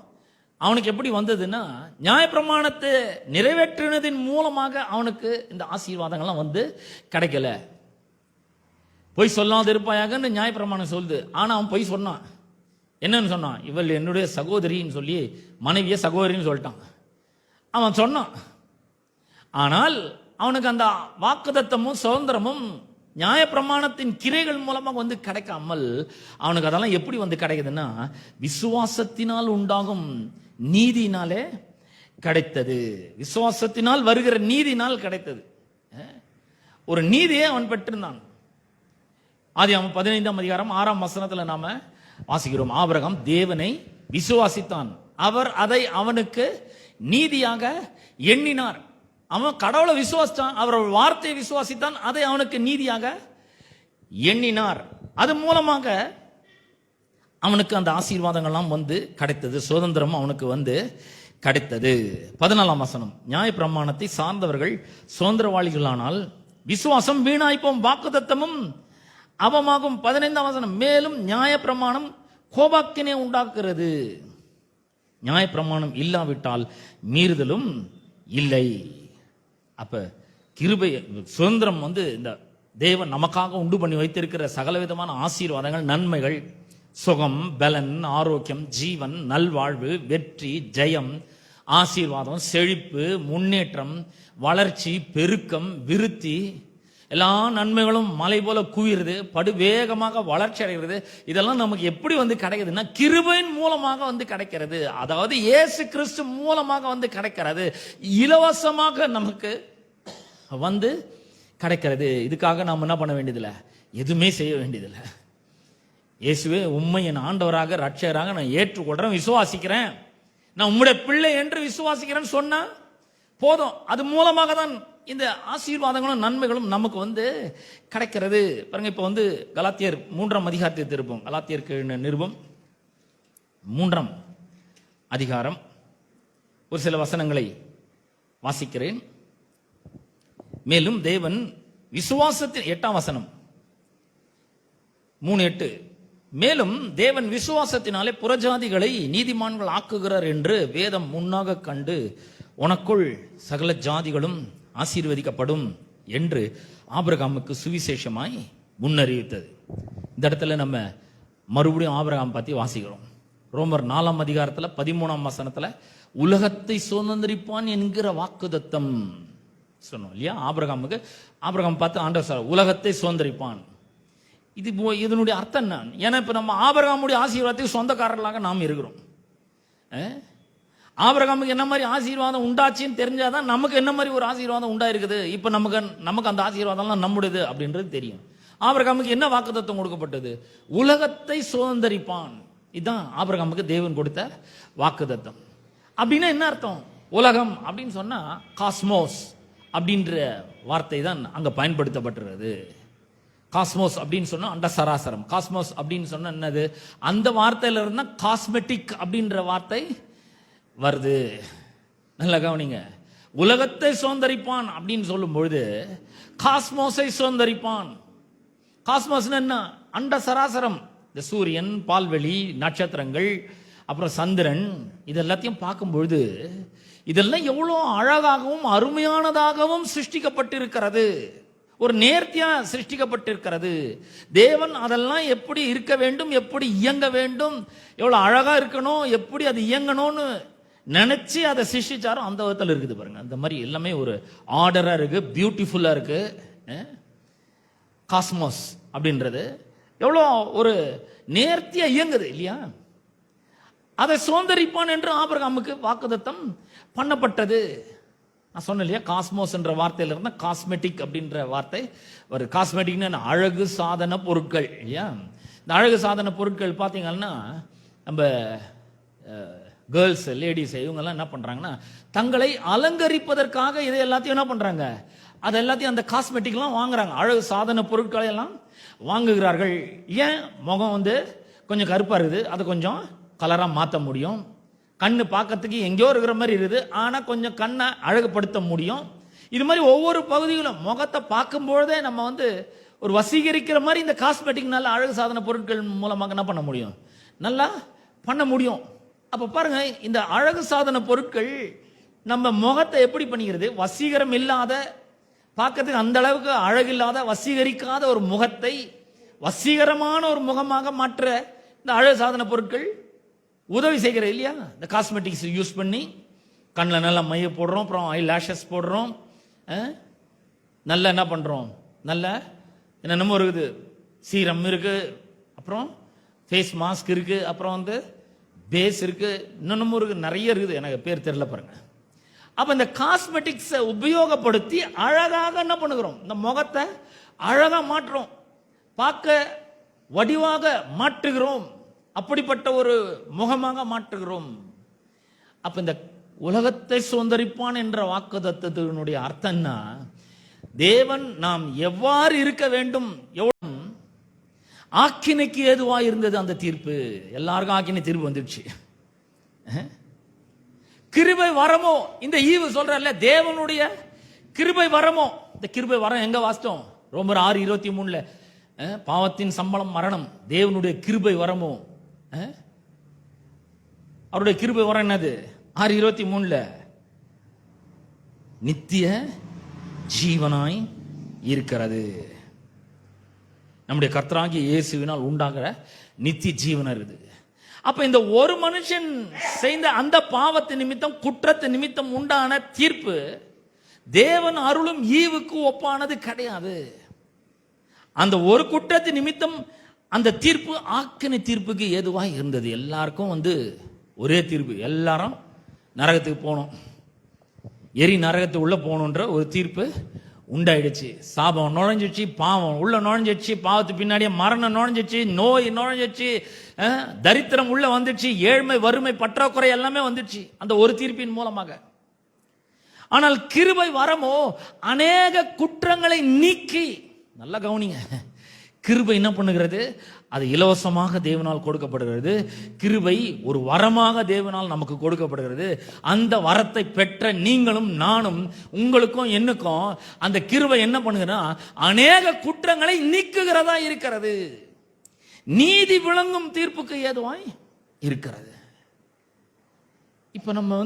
அவனுக்கு எப்படி வந்ததுன்னா, நியாயப்பிரமாணத்தை நிறைவேற்றினதின் மூலமாக அவனுக்கு இந்த ஆசீர்வாதங்கள்லாம் கிடைக்கல. பொய் சொல்லாது இருப்பாயாக நியாயப்பிரமாணம் சொல்லுது. ஆனா அவன் பொய் சொன்னான். என்னன்னு சொன்னான்? இவள் என்னுடைய சகோதரின்னு சொல்லி மனைவிய சகோதரின்னு சொல்லிட்டான். அவன் சொன்னான். ஆனால் அவனுக்கு அந்த வாக்குத்தத்தமும் சுதந்திரமும் நியாயப்பிரமாணத்தின் கிரைகள் மூலமாக கிடைக்காமல் அவனுக்கு அதெல்லாம் எப்படி கிடைக்குதுன்னா, விசுவாசத்தினால் உண்டாகும் நீதினாலே கிடைத்தது. விசுவாசத்தினால் வருகிற நீதினால் கிடைத்தது. ஒரு நீதியை அவன் பெற்றிருந்தான். ஆதியாகமம் 15ஆம் அதிகாரம் 6ஆம் வசனத்துல நாம வாசிக்கிறோம். ஆபிரகாம் தேவனை விசுவாசித்தான், அவர் அதை அவனுக்கு நீதியாக எண்ணினார். அவன் கடவுளை விசுவாசித்தான், அவர் வார்த்தையை விசுவாசித்தான், அதை அவனுக்கு நீதியாக எண்ணினார். அது மூலமாக அவனுக்கு அந்த ஆசீர்வாதங்கள்லாம் கிடைத்தது. சுதந்திரம் அவனுக்கு கிடைத்தது. 14ஆம் வசனம், நியாய பிரமாணத்தை சார்ந்தவர்கள் சுதந்திரவாளிகளானால் விசுவாசம் வீணாய்ப்போம், வாக்குத்தத்தமும் அவமாகும். 15ஆம் வசனம், மேலும் நியாய பிரமாணம் கோபாக்கினை உண்டாக்குகிறது. நியாய பிரமாணம் இல்லாவிட்டால் மீறுதலும் இல்லை. அப்ப கிருபை, சுதந்திரம் இந்த தேவன் நமக்காக உண்டு பண்ணி வைத்திருக்கிற சகலவிதமான ஆசீர்வாதங்கள், நன்மைகள், சுகம், பலன், ஆரோக்கியம், ஜீவன், நல்வாழ்வு, வெற்றி, ஜெயம், ஆசீர்வாதம், செழிப்பு, முன்னேற்றம், வளர்ச்சி, பெருக்கம், விருத்தி, எல்லா நன்மைகளும் மலை போல குவிறது, படுவேகமாக வளர்ச்சி அடைகிறது. இதெல்லாம் நமக்கு எப்படி கிடைக்குதுன்னா, கிருபையின் மூலமாக கிடைக்கிறது. அதாவது இயேசு கிறிஸ்து மூலமாக கிடைக்கிறது. இலவசமாக நமக்கு கிடைக்கிறது. இதுக்காக நாம் என்ன பண்ண வேண்டியதில்லை, எதுவுமே செய்ய வேண்டியதில்லை. இயேசுவே உம்மை என் ஆண்டவராக ரட்சகராக நான் ஏற்றுக்கொள்றேன், விசுவாசிக்கிறேன், நான் உம்முடைய பிள்ளை என்று விசுவாசிக்கிறேன்னு சொன்னா போதும். அது மூலமாக தான் இந்த ஆசீர்வாதங்களும் நன்மைகளும் நமக்கு கிடைக்கிறது. பாருங்க, இப்ப கலாத்தியர் 3ஆம் அதிகாரத்தை திருப்போம். கலாத்தியருக்கு நிருபம் 3ஆம் அதிகாரம் ஒரு சில வசனங்களை வாசிக்கிறேன். மேலும் தேவன் விசுவாசத்தின் 8ஆம் வசனம் 3:8, மேலும் தேவன் விசுவாசத்தினாலே புறஜாதிகளை நீதிமான்கள் ஆக்குகிறார் என்று வேதம் முன்னாக கண்டு உனக்குள் சகல ஜாதிகளும் ஆசீர்வதிக்கப்படும் என்று ஆபிரகாமுக்கு சுவிசேஷமாய் முன்னறிவித்தது. இந்த இடத்துல நம்ம மறுபடியும் ஆபிரகாம் பத்தி வாசிக்கிறோம். ரோமர் 4ஆம் அதிகாரத்துல 13ஆம் வசனத்துல உலகத்தை சுதந்திரிப்பான் என்கிற வாக்குத்தத்தம். சொன்னோம் இல்லையா? ஆபிரகாம் பார்த்து ஆண்டவர் சொல்றார், உலகத்தை சுதந்தரிப்பான். இதனுடைய அர்த்தம் என்ன? ஏன்னா இப்ப நம்ம ஆபிரகாமுடைய ஆசீர்வாதத்துக்கு சொந்தக்காரர்களாக நாம் இருக்கிறோம். ஆபிரகாமுக்கு என்ன மாதிரி ஆசீர்வாதம் உண்டாச்சுன்னு தெரிஞ்சாதான் நமக்கு என்ன மாதிரி ஒரு ஆசீர்வாதம் உண்டாயிருக்குது, இப்ப நமக்கு அந்த ஆசீர்வாதம்லாம் நம்முடையது அப்படின்றது தெரியும். ஆபிரகாமுக்கு என்ன வாக்குத்தத்தம் கொடுக்கப்பட்டது? உலகத்தை சுதந்தரிப்பான். இதுதான் ஆபிரகாமுக்கு தேவன் கொடுத்த வாக்குத்தத்தம். அப்படின்னா என்ன அர்த்தம்? உலகம் அப்படின்னு சொன்னா காஸ்மோஸ் அப்படின்ற வார்த்தை தான் அங்க பயன்படுத்தப்பட்டிருக்கிறது. காஸ்மோஸ் அப்படின்னு சொன்னா அண்ட சராசரம். காஸ்மோஸ் அப்படின்னு சொன்னா என்னது? அந்த வார்த்தையில இருந்தா காஸ்மெட்டிக் அப்படின்ற வார்த்தை வருது. நல்லா கவனிங்க. உலகத்தை சுதந்தரிப்பான் அப்படின்னு சொல்லும் பொழுது காஸ்மோஸை சுதந்தரிப்பான். காஸ்மோஸ் என்ன? அண்ட சராசரம். இந்த சூரியன், பால்வெளி, நட்சத்திரங்கள், அப்புறம் சந்திரன், இது எல்லாத்தையும் பார்க்கும்பொழுது இதெல்லாம் எவ்வளோ அழகாகவும் அருமையானதாகவும் சிருஷ்டிக்கப்பட்டிருக்கிறது. ஒரு நேர்த்தியா சிருஷ்டிக்கப்பட்டிருக்கிறது. தேவன் அதெல்லாம் எப்படி இருக்க வேண்டும், எப்படி இயங்க வேண்டும், எவ்வளவு அழகா இருக்கணும், எப்படி அது இயங்கணும்னு நினைச்சு அதை சிருஷ்டிச்சாரோ அந்த விதத்தில் இருக்குது பாருங்க. அந்த மாதிரி எல்லாமே ஒரு ஆர்டரா இருக்கு, பியூட்டிஃபுல்லா இருக்கு. காஸ்மோஸ் அப்படின்றது எவ்வளோ ஒரு நேர்த்தியா இயங்குது இல்லையா? அதை சுதந்தரிப்பான் என்று ஆபிரகாமுக்கு வாக்குத்தத்தம் பண்ணப்பட்டது. நான் சொன்னேன் இல்லையா, காஸ்மோஸ் என்ற வார்த்தையில இருந்தா காஸ்மெட்டிக் அப்படின்ற வார்த்தை ஒரு காஸ்மெட்டிக்னு அழகு சாதன பொருட்கள் இல்லையா? இந்த அழகு சாதன பொருட்கள் பார்த்தீங்கன்னா நம்ம கேர்ள்ஸ், லேடிஸ் இவங்கெல்லாம் என்ன பண்றாங்கன்னா தங்களை அலங்கரிப்பதற்காக இதை எல்லாத்தையும் என்ன பண்றாங்க, அது எல்லாத்தையும் அந்த காஸ்மெட்டிக்லாம் வாங்குறாங்க. அழகு சாதன பொருட்களை எல்லாம் வாங்குகிறார்கள். ஏன்? முகம் கொஞ்சம் கருப்பா இருக்குது, அதை கொஞ்சம் கலரா மாற்ற முடியும். கண்ணு பார்க்கறதுக்கு எங்கேயோ இருக்கிற மாதிரி இருக்குது, ஆனா கொஞ்சம் கண்ணை அழகுபடுத்த முடியும். இது மாதிரி ஒவ்வொரு பகுதிகளும் முகத்தை பார்க்கும்பொழுதே நம்ம ஒரு வசீகரிக்கிற மாதிரி இந்த காஸ்மெட்டிக் அழகு சாதன பொருட்கள் மூலமாக என்ன பண்ண முடியும், நல்லா பண்ண முடியும். அப்ப பாருங்க, இந்த அழகு சாதன பொருட்கள் நம்ம முகத்தை எப்படி பண்ணிக்கிறது? வசீகரம் இல்லாத, பார்க்கறதுக்கு அந்த அளவுக்கு அழகில்லாத, வசீகரிக்காத ஒரு முகத்தை வசீகரமான ஒரு முகமாக மாற்ற இந்த அழகு சாதன பொருட்கள் உதவி செய்கிற இல்லையா? இந்த காஸ்மெட்டிக்ஸ் யூஸ் பண்ணி கண்ணில் நல்லா மைய போடுறோம், அப்புறம் ஐ லேஷஸ் போடுறோம், நல்லா என்ன பண்றோம், நல்ல என்னென்னமோ இருக்குது, சீரம் இருக்கு, அப்புறம் ஃபேஸ் மாஸ்க் இருக்கு, அப்புறம் பேஸ் இருக்கு, இன்னொன்னும் இருக்கு, நிறைய இருக்குது, எனக்கு பேர் தெரியல பாருங்க. அப்ப இந்த காஸ்மெட்டிக்ஸை உபயோகப்படுத்தி அழகாக என்ன பண்ணுகிறோம், இந்த முகத்தை அழகா மாற்றுறோம், பார்க்க வடிவாக மாற்றுகிறோம், அப்படிப்பட்ட ஒரு முகமாக மாற்றுகிறோம். அப்ப இந்த உலகத்தை சுதந்தரிப்பான் என்ற வாக்குத்தத்தத்தினுடைய அர்த்தம்னா தேவன் நாம் எவ்வாறு இருக்க வேண்டும், ஆக்கினைக்கு ஏதுவா இருந்தது அந்த தீர்ப்பு. எல்லாருக்கும் ஆக்கினை தீர்ப்பு வந்துடுச்சு. கிருபை வரமோ, இந்த ஈவு சொல்றல்ல, தேவனுடைய கிருபை வரமோ. இந்த கிருபை வரம் எங்க வாசித்தோம்? ரோமர் 6:23 பாவத்தின் சம்பளம் மரணம், தேவனுடைய கிருபை வரமோ. அவருடைய கிருபை வரம் என்னது? 6:23 நித்திய ஜீவனாய் இருக்கிறது. நம்முடைய கர்த்தராகிய இயேசுவினால் உண்டாகிற நித்திய ஜீவன் இருக்குது. அப்ப இந்த ஒரு மனுஷன் செய்த அந்த பாவத்து நிமித்தம், குற்றத்து நிமித்தம் உண்டான தீர்ப்பு தேவன் அருளும் ஈவுக்கு ஒப்பானது கிடையாது. அந்த ஒரு குற்றத்து நிமித்தம் அந்த தீர்ப்பு ஆக்கினை தீர்ப்புக்கு ஏதுவாக இருந்தது. எல்லாருக்கும் ஒரே தீர்ப்பு, எல்லாரும் நரகத்துக்கு போகணும், எரி நரகத்து உள்ள போகணுன்ற ஒரு தீர்ப்பு உண்டாயிடுச்சு. சாபம் நுழைஞ்சிச்சு, பாவம் உள்ள நுழைஞ்சிச்சு, பாவத்துக்கு பின்னாடியே மரணம் நுழைஞ்சிச்சு, நோய் நுழைஞ்சிச்சு, தரித்திரம் உள்ள வந்துச்சு, ஏழ்மை, வறுமை, பற்றாக்குறை எல்லாமே வந்துச்சு அந்த ஒரு தீர்ப்பின் மூலமாக. ஆனால் கிருபை வரமோ அநேக குற்றங்களை நீக்கி, நல்லா கவனிங்க, கிருபை என்ன பண்ணுகிறது? அது இலவசமாக தேவனால் கொடுக்கப்படுகிறது. கிருபை ஒரு வரமாக தேவனால் நமக்கு கொடுக்கப்படுகிறது. அந்த வரத்தை பெற்ற நீங்களும் நானும், உங்களுக்கும் என்னுக்கும் அந்த கிருபை என்ன பண்ணுகிறா? அநேக குற்றங்களை நீக்குகிறதா இருக்கிறது. நீதி விளங்கும் தீர்ப்புக்கு ஏதுவாய் இருக்கிறது. இப்ப நம்ம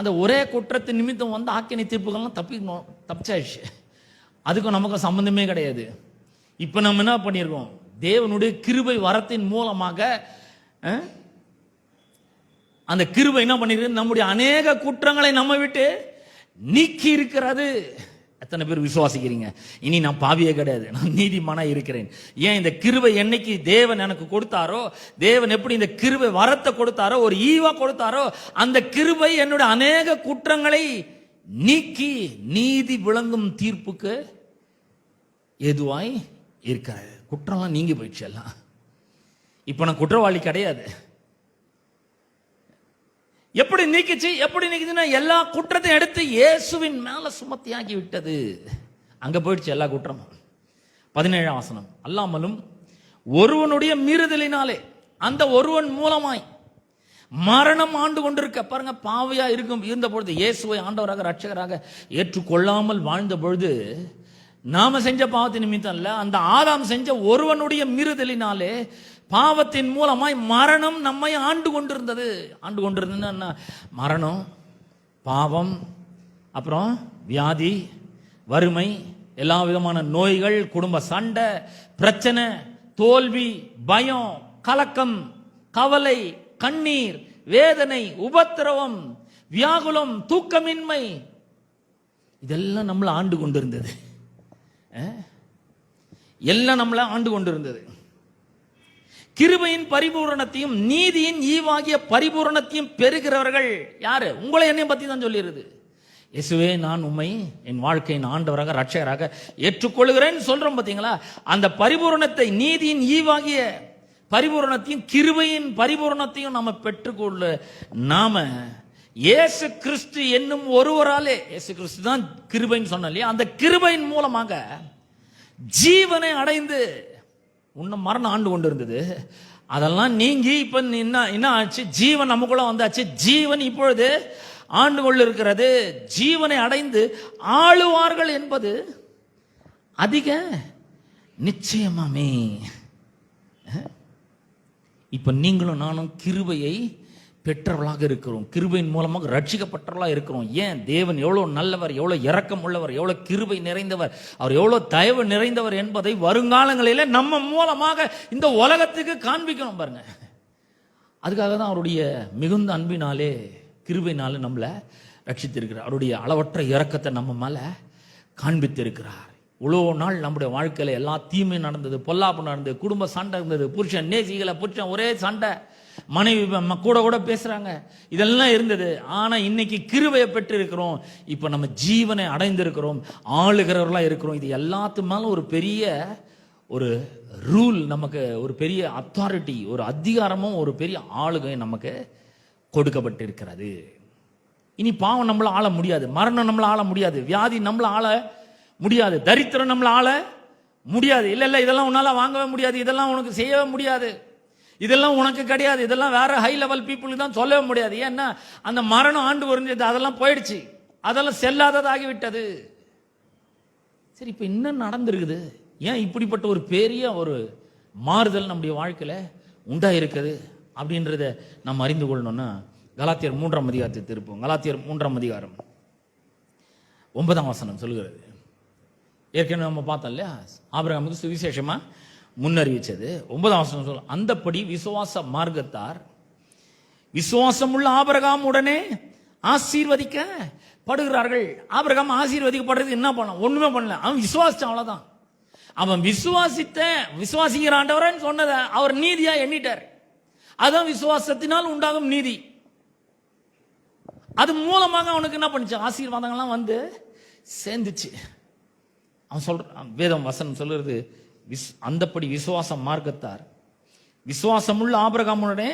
அந்த ஒரே குற்றத்தின் நிமித்தம் ஆக்கினை தீர்ப்புகள்லாம் தப்பிச்சாச்சு. அதுக்கும் நமக்கும் சம்பந்தமே கிடையாது. இப்ப நம்ம என்ன பண்ணிருக்கோம்? தேவனுடைய கிருபை வரத்தின் மூலமாக அந்த கிருபை என்ன பண்ணிருக்கு? நம்முடைய அநேக குற்றங்களை நம்ம விட்டு நீக்கி இருக்கிறது. எத்தனை பேர் விசுவாசிக்கிறீங்க? இனி நான் பாவியே கிடையாது, நான் நீதிமானா இருக்கிறேன். ஏன்? இந்த கிருபை என்னைக்கு தேவன் எனக்கு கொடுத்தாரோ, தேவன் எப்படி இந்த கிருபை வரத்தை கொடுத்தாரோ, ஒரு ஈவா கொடுத்தாரோ, அந்த கிருபை என்னுடைய அநேக குற்றங்களை நீக்கி நீதி விளங்கும் தீர்ப்புக்கு ஏதுவாய் இருக்கிறது. குற்றம்லாம் நீங்கி போயிடுச்சு எல்லாம். இப்ப நான் குற்றவாளி கிடையாது. எப்படி நீக்கிச்சு? எப்படி நீக்குச்சுன்னா, எல்லா குற்றத்தையும் எடுத்து இயேசுவின் மேல சுமத்தியாகி விட்டது. அங்க போயிடுச்சு எல்லா குற்றமும். 17ஆம் வசனம், அல்லாமலும் ஒருவனுடைய மீறுதலினாலே அந்த ஒருவன் மூலமாய் மரணம் ஆண்டு கொண்டிருக்க. பாருங்க, பாவியா இருந்த பொழுது இயேசுவை ஆண்டவராக ரட்சகராக ஏற்றுக்கொள்ளாமல் வாழ்ந்த பொழுது, நாம செஞ்ச பாவத்தின் நிமித்தம் அல்ல, அந்த ஆதாம் செஞ்ச ஒருவனுடைய மீறுதலினாலே பாவத்தின் மூலமாய் மரணம் நம்மை ஆண்டு கொண்டிருந்தது. ஆண்டு கொண்டிருந்ததுன்னா மரணம், பாவம், அப்புறம் வியாதி, வறுமை, எல்லா விதமான நோய்கள், குடும்ப சண்டை, பிரச்சனை, தோல்வி, பயம், கலக்கம், கவலை, கண்ணீர், வேதனை, உபத்திரவம், வியாகுலம், தூக்கமின்மை, இதெல்லாம் நம்மள ஆண்டு கொண்டிருந்தது. எல்லாம் நம்மள ஆண்டு கொண்டிருந்தது. கிருபையின் பரிபூரணத்தையும் நீதியின் ஈவாகிய பரிபூரணத்தையும் பெறுகிறவர்கள் யாரு? உங்களை என்னையும் பத்தி தான் சொல்லிடுது. இயேசுவே, நான் உம்மை என் வாழ்க்கையின் ஆண்டவராக ரட்சகராக ஏற்றுக்கொள்கிறேன்னு சொல்றோம் பாத்தீங்களா? அந்த பரிபூரணத்தை, நீதியின் ஈவாகிய பரிபூரணத்தையும் கிருபையின் பரிபூரணத்தையும் நாம பெற்றுக்கொள்ள, நாம இயேசு கிறிஸ்து என்னும் ஒருவராலே, இயேசு கிறிஸ்து தான் கிருபைன்னு சொன்ன இல்லையா, அந்த கிருபையின் மூலமாக ஜீவனை அடைந்து, உன்ன மரணம் ஆண்டு கொண்டு இருந்தது, அதெல்லாம் நீங்கி இப்ப என்ன ஆச்சு? ஜீவன் நமக்குள்ள வந்தாச்சு. ஜீவன் இப்பொழுது ஆண்டு கொண்டு இருக்கிறது. ஜீவனை அடைந்து ஆளுவார்கள் என்பது அதிக நிச்சயமாமே. இப்ப நீங்களும் நானும் கிருபையை பெற்றவர்களாக இருக்கிறோம். கிருபையின் மூலமாக ரட்சிக்கப்பட்டவர்களாக இருக்கிறோம். ஏன்? தேவன் எவ்வளவு நல்லவர், எவ்வளவு இரக்கம் உள்ளவர், எவ்வளவு கிருபை நிறைந்தவர், அவர் எவ்வளவு தயவு நிறைந்தவர் என்பதை வருங்காலங்களிலே நம்ம மூலமாக இந்த உலகத்துக்கு காண்பிக்கணும். பாருங்க, அதுக்காக தான் அவருடைய மிகுந்த அன்பினாலே, கிருபையினாலே நம்மளை ரட்சித்திருக்கிறார். அவருடைய அளவற்ற இரக்கத்தை நம்ம மேல காண்பித்திருக்கிறார். இவ்வளோ நாள் நம்முடைய வாழ்க்கையில எல்லா தீமையும் நடந்தது, பொல்லாப்பு நடந்தது, குடும்ப சண்டை இருந்தது, புருஷன் நேசிக்கல, புருஷன் ஒரே சண்டை, மனைவி கூட கூட பேசுறாங்க, இதெல்லாம் இருந்தது. ஆனா இன்னைக்கு கிருபையை பெற்று இருக்கிறோம். இப்ப நம்ம ஜீவனை அடைந்திருக்கிறோம், ஆளுகிறவர்களா இருக்கிறோம். இது எல்லாத்து மேல ஒரு பெரிய ஒரு ரூல், நமக்கு ஒரு பெரிய அத்தாரிட்டி, ஒரு அதிகாரமும் ஒரு பெரிய ஆளுகை நமக்கு கொடுக்கப்பட்டிருக்கிறது. இனி பாவம் நம்மள ஆள முடியாது, மரணம் நம்மள ஆள முடியாது, வியாதி நம்மள ஆள முடியாது, தரித்திரம் நம்மள ஆள முடியாது. இல்ல இல்ல, இதெல்லாம் உன்னால வாங்கவே முடியாது, இதெல்லாம் உனக்கு செய்யவே முடியாது, இதெல்லாம் உனக்கு கிடையாது, இதெல்லாம் வேற ஹை லெவல் பீப்புளுக்கு தான் சொல்லவே முடியாது. ஏன்னா அந்த மரணம் ஆண்டு வருஞ்சது, அதெல்லாம் போயிடுச்சு, அதெல்லாம் செல்லாததாகிவிட்டது. சரி, இப்ப என்ன நடந்திருக்குது? ஏன் இப்படிப்பட்ட ஒரு பெரிய ஒரு மாறுதல் நம்முடைய வாழ்க்கையில உண்டாயிருக்குது அப்படின்றத நம்ம அறிந்து கொள்ளணும்னா, கலாத்தியர் 3ஆம் அதிகாரத்தை திருப்போம். கலாத்தியர் 3ஆம் அதிகாரம் 9ஆம் வசனம் சொல்லுகிறது. ஏற்கனவே நம்ம பார்த்தோம் இல்லையா, ஆபிரகாமுக்கு சுவிசேஷமா முன்னறிவிச்சது. 9ஆம் வசனம் சொல்ல, அந்தப்படி விசுவாச மார்க்கத்தார் விசுவாசமுள்ள ஆபிரகாம் உடனே ஆசீர்வதிக்கப்படுகிறார்கள். ஆபிரகாம் ஆசீர்வதிக்கப்படுறது என்ன பண்ண? ஒண்ணுமே பண்ணல, அவன் விசுவாசிச்சான், அவ்வளவுதான். அவன் விசுவாசிக்கிற ஆண்டவரன்னு சொன்னதை அவர் நீதியா எண்ணிட்டார். அதான் விசுவாசத்தினால் உண்டாகும் நீதி. அது மூலமாக அவனுக்கு என்ன பண்ணுச்சு? ஆசீர்வாதங்கள்லாம் வந்து சேர்ந்துச்சு. அவன் சொல்றான், வேதம் வசனம் சொல்லுறது, அந்தப்படி விசுவாச மார்க்கத்தார் விசுவாசமுள்ள ஆபிரகாமுடனே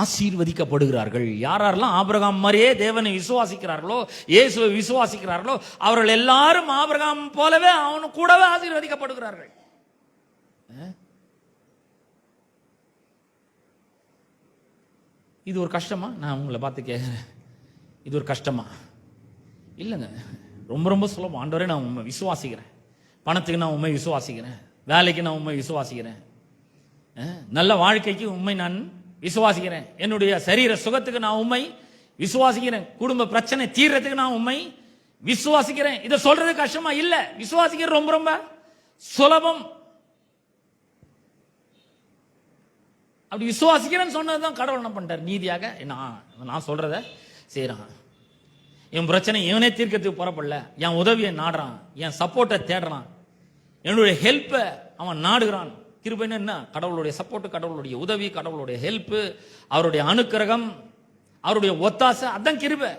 ஆசீர்வதிக்கப்படுகிறார்கள். யாரெல்லாம் ஆபிரகாம் மாதிரியே தேவனை விசுவாசிக்கிறார்களோ, இயேசுவை விசுவாசிக்கிறார்களோ, அவர்கள் எல்லாரும் ஆபிரகாம் போலவே அவனு கூடவே ஆசீர்வதிக்கப்படுகிறார்கள். இது ஒரு கஷ்டமா? நான் உங்களை பார்த்து கேட்கிறேன், இது ஒரு கஷ்டமா? இல்லைங்க, ரொம்ப ரொம்ப சுலபம். ஆண்டவரே, நான் உண்மை விசுவாசிக்கிறேன், பணத்துக்கு நான் உண்மை விசுவாசிக்கிறேன், வேலைக்கு நான் உண்மை விசுவாசிக்கிறேன், நல்ல வாழ்க்கைக்கு உண்மை நான் விசுவாசிக்கிறேன், என்னுடைய சரீர சுகத்துக்கு நான் உண்மை விசுவாசிக்கிறேன், குடும்ப பிரச்சனை தீர்றதுக்கு நான் உண்மை விசுவாசிக்கிறேன். இதை சொல்றது கஷ்டமா? இல்ல, விசுவாசிக்கிறது ரொம்ப ரொம்ப சுலபம். அப்படி விசுவாசிக்கிறேன்னு சொன்னதுதான் கடவுள் என்ன பண்ணிட்டார்? நீதியாக நான் சொல்றத செய்யறான். என் பிரச்சனை இவனே தீர்க்கறதுக்கு புறப்படல, என் உதவியை நாடுறான், என் சப்போர்ட்டை தேடுறான், என்னுடைய ஹெல்ப்பை அவன் நாடுகிறான். கிருபைன்னு என்ன? கடவுளுடைய சப்போர்ட், கடவுளுடைய உதவி, கடவுளுடைய ஹெல்ப், அவருடைய அனுக்கிரகம், அவருடைய ஒத்தாசை, அதான் கிருபை.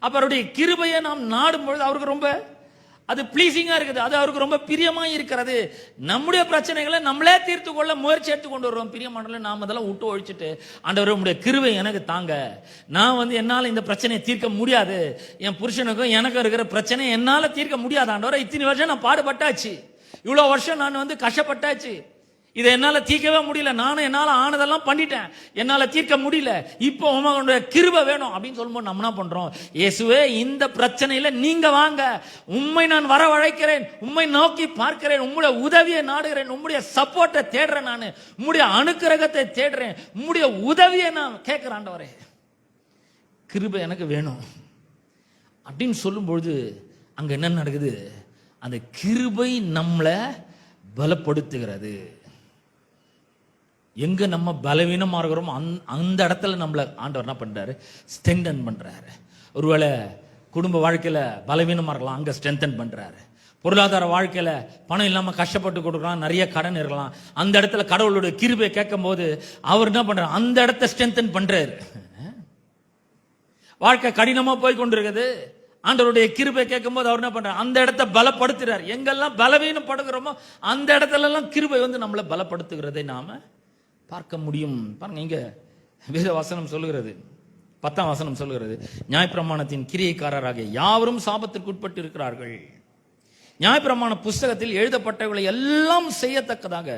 அப்ப அவருடைய கிருபையை நாம் நாடும் பொழுது அவருக்கு ரொம்ப அது பிளீசிங்கா இருக்குது, அது அவருக்கு ரொம்ப பிரியமா இருக்கிறது. நம்முடைய பிரச்சனைகளை நம்மளே தீர்த்து கொள்ள முயற்சி எடுத்து கொண்டு வருவோம். பிரியமானவர்களே, நாம் அதெல்லாம் விட்டு ஒழிச்சிட்டு, ஆண்டவரே உம்முடைய கிருபை எனக்கு தாங்க, நான் என்னால இந்த பிரச்சனையை தீர்க்க முடியாது, என் புருஷனுக்கும் எனக்கும் இருக்கிற பிரச்சனை என்னால தீர்க்க முடியாது ஆண்டவரே, இத்தனை வருஷம் நான் பாடுபட்டாச்சு, இவ்வளவு வருஷம் நான் கஷ்டப்பட்டாச்சு, இதை என்னால தீர்க்கவே முடியல, நானும் என்னால ஆனதெல்லாம் பண்ணிட்டேன், என்னால தீர்க்க முடியல, இப்போ உங்களுடைய கிருபை வேணும் அப்படின்னு சொல்லும்போது நம்ம என்ன பண்றோம்? இயேசுவே, இந்த பிரச்சனையில நீங்க வாங்க, உம்மை நான் வரவழைக்கிறேன், உம்மை நோக்கி பார்க்கிறேன், உம்முடைய உதவியை நாடுகிறேன், உம்முடைய சப்போர்ட்டை தேடுறேன், நான் உம்முடைய அனுக்கிரகத்தை தேடுறேன், உம்முடைய உதவியை நான் கேட்கிறேன். ஆண்டவரே, கிருபை எனக்கு வேணும் அப்படின்னு சொல்லும்பொழுது அங்க என்ன நடக்குது? அந்த கிருபை நம்மளை பலப்படுத்துகிறது. எங்க நம்ம பலவீனமா இருக்கிறோமோ அந்த இடத்துல நம்மள ஆண்டவர் என்ன பண்றாரு? ஸ்ட்ரென்தன் பண்றாரு. ஒருவேளை குடும்ப வாழ்க்கையில பலவீனமா இருக்கலாம், அங்க ஸ்ட்ரென்தன் பண்றாரு. பொருளாதார வாழ்க்கையில பணம் இல்லாம கஷ்டப்பட்டு கொடுக்கலாம், நிறைய கடன் இருக்கலாம், அந்த இடத்துல கடவுளுடைய கிருபை கேட்கும் போது அவர் என்ன பண்றாரு? அந்த இடத்த ஸ்ட்ரென்தன் பண்றாரு. வாழ்க்கை கடினமா போய் கொண்டிருக்குது, ஆண்டவருடைய கிருபை கேட்கும் போது அவர் என்ன பண்றாரு? அந்த இடத்தை பலப்படுத்துறாரு. எங்கெல்லாம் பலவீனப்படுகிறோமோ அந்த இடத்துல எல்லாம் கிருபை நம்மளை பலப்படுத்துகிறதை நாம பார்க்க முடியும். பாருங்க, இங்க வேத வசனம் சொல்லுகிறது, 10ஆம் வசனம் சொல்லுகிறது, நியாயப்பிரமாணத்தின் கிரியைக்காரராகிய யாவரும் சாபத்திற்கு உட்பட்டு இருக்கிறார்கள். நியாயப்பிரமாண புஸ்தகத்தில் எழுதப்பட்டவர்களை எல்லாம் செய்யத்தக்கதாக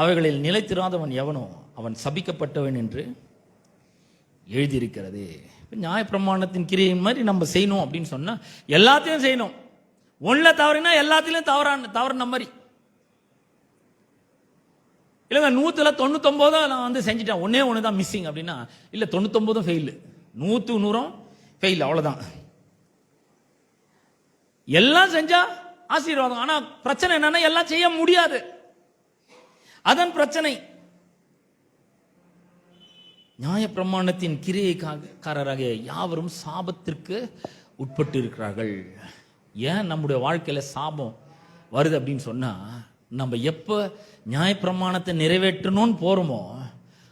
அவைகளில் நிலைத்திராதவன் எவனோ அவன் சபிக்கப்பட்டவன் என்று எழுதியிருக்கிறது. நியாயப்பிரமாணத்தின் கிரியின் மாதிரி நம்ம செய்யணும் அப்படின்னு சொன்னா எல்லாத்தையும் செய்யணும். ஒன்ல தவறினா எல்லாத்திலும் தவறுன மாதிரி இல்லைங்க. 199 நான் செஞ்சுட்டேன், ஒன்னே ஒண்ணுதான் மிஸ்ஸிங் அப்படின்னா இல்ல, 99 ஃபெயில், 100 ஃபெயில், அவ்வளவுதான். எல்லாம் செஞ்சா ஆசீர்வாதம். ஆனா பிரச்சனை என்னன்னா எல்லாம் செய்ய முடியாது, அதன் பிரச்சனை. நியாயப்பிரமாணத்தின் கிரியைக்காரராகிய யாவரும் சாபத்திற்கு உட்பட்டு இருக்கிறார்கள். ஏன் நம்முடைய வாழ்க்கையில சாபம் வருது அப்படின்னு சொன்னா, நம்ம எப்ப நியாயப்பிரமாணத்தை நிறைவேற்றணும்னு போறோமோ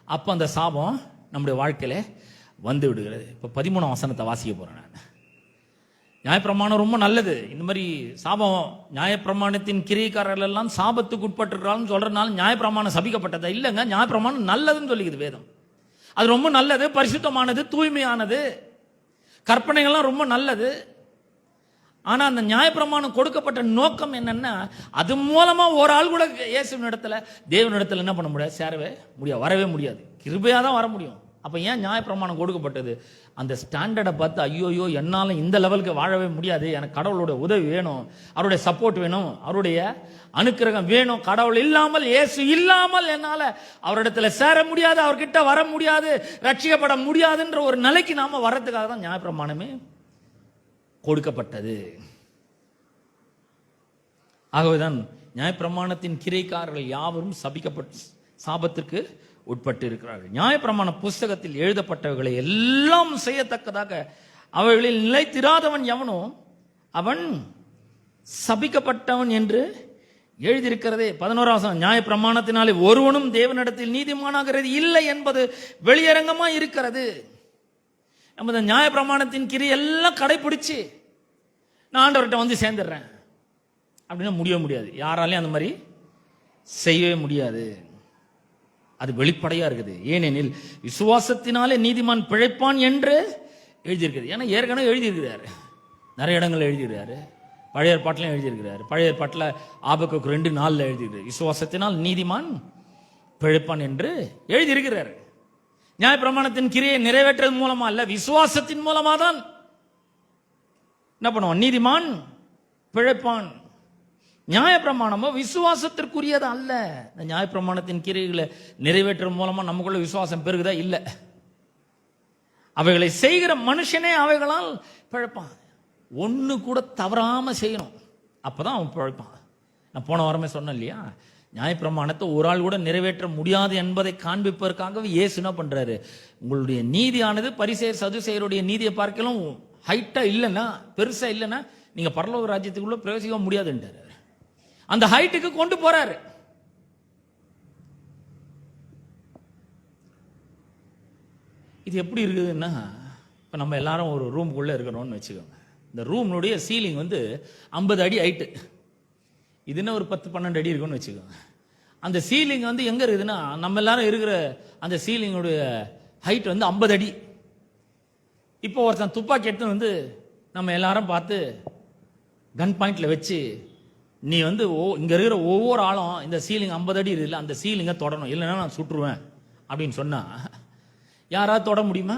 அப்ப அந்த சாபம் நம்முடைய வாழ்க்கையில வந்து விடுகிறது. இப்ப 13ஆம் வசனத்தை வாசிக்க போறேன் நான். நியாயப்பிரமாணம் ரொம்ப நல்லது. இந்த மாதிரி சாபம், நியாயப்பிரமாணத்தின் கிரியைக்காரர்கள் எல்லாம் சாபத்துக்கு உட்பட்டிருக்கிறான்னு சொல்றதுனால நியாயப்பிரமாணம் சபிக்கப்பட்டதா? இல்லைங்க, நியாயப்பிரமாணம் நல்லதுன்னு சொல்லிக்குது வேதம். அது ரொம்ப நல்லது, பரிசுத்தமானது, தூய்மையானது, கற்பனைகள்லாம் ரொம்ப நல்லது. ஆனா அந்த நியாயப்பிரமாணம் கொடுக்கப்பட்ட நோக்கம் என்னன்னா, அது மூலமா ஒரு ஆள் கூட இயேசுவின் இடத்துல, தேவனிடத்துல என்ன பண்ண முடியாது? சேரவே முடியாது, வரவே முடியாது. கிருபையா தான் வர முடியும். அப்ப ஏன் நியாயப்பிரமாணம் கொடுக்கப்பட்டது? அந்த ஸ்டாண்டர்டை பார்த்து ஐயோயோ என்னால இந்த லெவலுக்கு வாழவே முடியாது, எனக்கு கடவுளுடைய உதவி வேணும், அவருடைய சப்போர்ட் வேணும், அவருடைய அனுக்கிரகம் வேணும், கடவுள் இல்லாமல், இயேசு இல்லாமல் என்னால அவரிடத்துல சேர முடியாது, அவர்கிட்ட வர முடியாது, ரட்சிக்கப்பட முடியாதுன்ற ஒரு நிலைக்கு நாம வர்றதுக்காக தான் நியாயப்பிரமாணமே கொடுக்கப்பட்டது. ஆகவேதான் நியாயப்பிரமாணத்தின் கிரியைக்காரர்கள் யாவரும் சாபத்திற்கு உட்பட்டு இருக்கிறார்கள். நியாயப்பிரமாண புஸ்தகத்தில் எழுதப்பட்டவர்களை எல்லாம் செய்யத்தக்கதாக அவைகளில் நிலைத்திராதவன் எவனோ அவன் சபிக்கப்பட்டவன் என்று எழுதியிருக்கிறதே. 11ஆம் வசனம், நியாயப்பிரமாணத்தினாலே ஒருவனும் தேவனிடத்தில் நீதிமானாகிறது இல்லை என்பது வெளியரங்கமா இருக்கிறது. நம்ம இந்த நியாயப்பிரமாணத்தின் கிரியை எல்லாம் கடைபிடிச்சு நான் ஆண்டவர்கிட்ட சேர்ந்துடுறேன் அப்படின்னா முடியாது. யாராலையும் அந்த மாதிரி செய்யவே முடியாது. அது வெளிப்படையா இருக்குது. ஏனெனில் விசுவாசத்தினாலே நீதிமான் பிழைப்பான் என்று எழுதியிருக்கிறது. ஏன்னா ஏற்கனவே எழுதியிருக்கிறாரு, நிறைய இடங்கள் எழுதியிருக்கிறாரு, பழைய ஏற்பாட்டிலும் எழுதியிருக்கிறாரு. பழைய ஏற்பாட்டில் ஆபக்குக்கு 2:4 எழுதியிருக்கிறார், விசுவாசத்தினால் நீதிமான் பிழைப்பான் என்று எழுதியிருக்கிறாரு. நியாயப்பிரமாணத்தின் கிரியை நிறைவேற்றது மூலமா அல்ல, விசுவாசத்தின் மூலமா தான் என்ன பண்ணுவான்? நீதிமான் பிழைப்பான். நியாயப்பிரமாணமோ விசுவாசத்திற்குரியது அல்ல. இந்த நியாயப்பிரமாணத்தின் கிரியைகளை நிறைவேற்ற மூலமா நமக்குள்ள விசுவாசம் பெருகுதா? இல்ல. அவைகளை செய்கிற மனுஷனே அவைகளால் பிழைப்பான். ஒண்ணு கூட தவறாம செய்யணும், அப்பதான் அவன் பிழைப்பான். நான் போன வாரமே சொன்னேன் இல்லையா, நியாயப்பிரமாணத்தை ஒரு ஆள் கூட நிறைவேற்ற முடியாது என்பதை காண்பிப்பதற்காகவே இயேசு என்ன பண்றாரு? உங்களுடைய நீதியானது பரிசேயர் சதுசேயருடைய நீதியை பார்க்கலாம் ஹைட்டா இல்லைன்னா, பெருசா இல்லைன்னா நீங்க பரலோக ராஜ்யத்துக்குள்ள பிரவேசிக்க முடியாதுன்றாரு. அந்த ஹைட்டுக்கு கொண்டு போறாரு. இது எப்படி இருக்குதுன்னா, இப்போ நம்ம எல்லாரும் ஒரு ரூமுக்குள்ளே இருக்கிறோம்னு வச்சுக்கோங்க. இந்த ரூம்னுடைய சீலிங் வந்து 50 அடி ஹைட்டு. இதுன்னா ஒரு 10-12 அடி இருக்குன்னு வச்சுக்கோங்க. அந்த சீலிங் வந்து எங்கே இருக்குதுன்னா, நம்ம எல்லாரும் இருக்கிற அந்த சீலிங்குடைய ஹைட் வந்து 50 அடி. இப்போ ஒருத்தன் துப்பாக்கி எடுத்து வந்து நம்ம எல்லாரும் பார்த்து கன் பாயிண்ட்ல வச்சு, நீ வந்து இங்கே இருக்கிற ஒவ்வொரு ஆளும் இந்த சீலிங் 50 அடி இருக்குல்ல, அந்த சீலிங்கை தொடணும், இல்லைன்னா நான் சுட்டுருவேன் அப்படின்னு சொன்னா யாராவது தொட முடியுமா?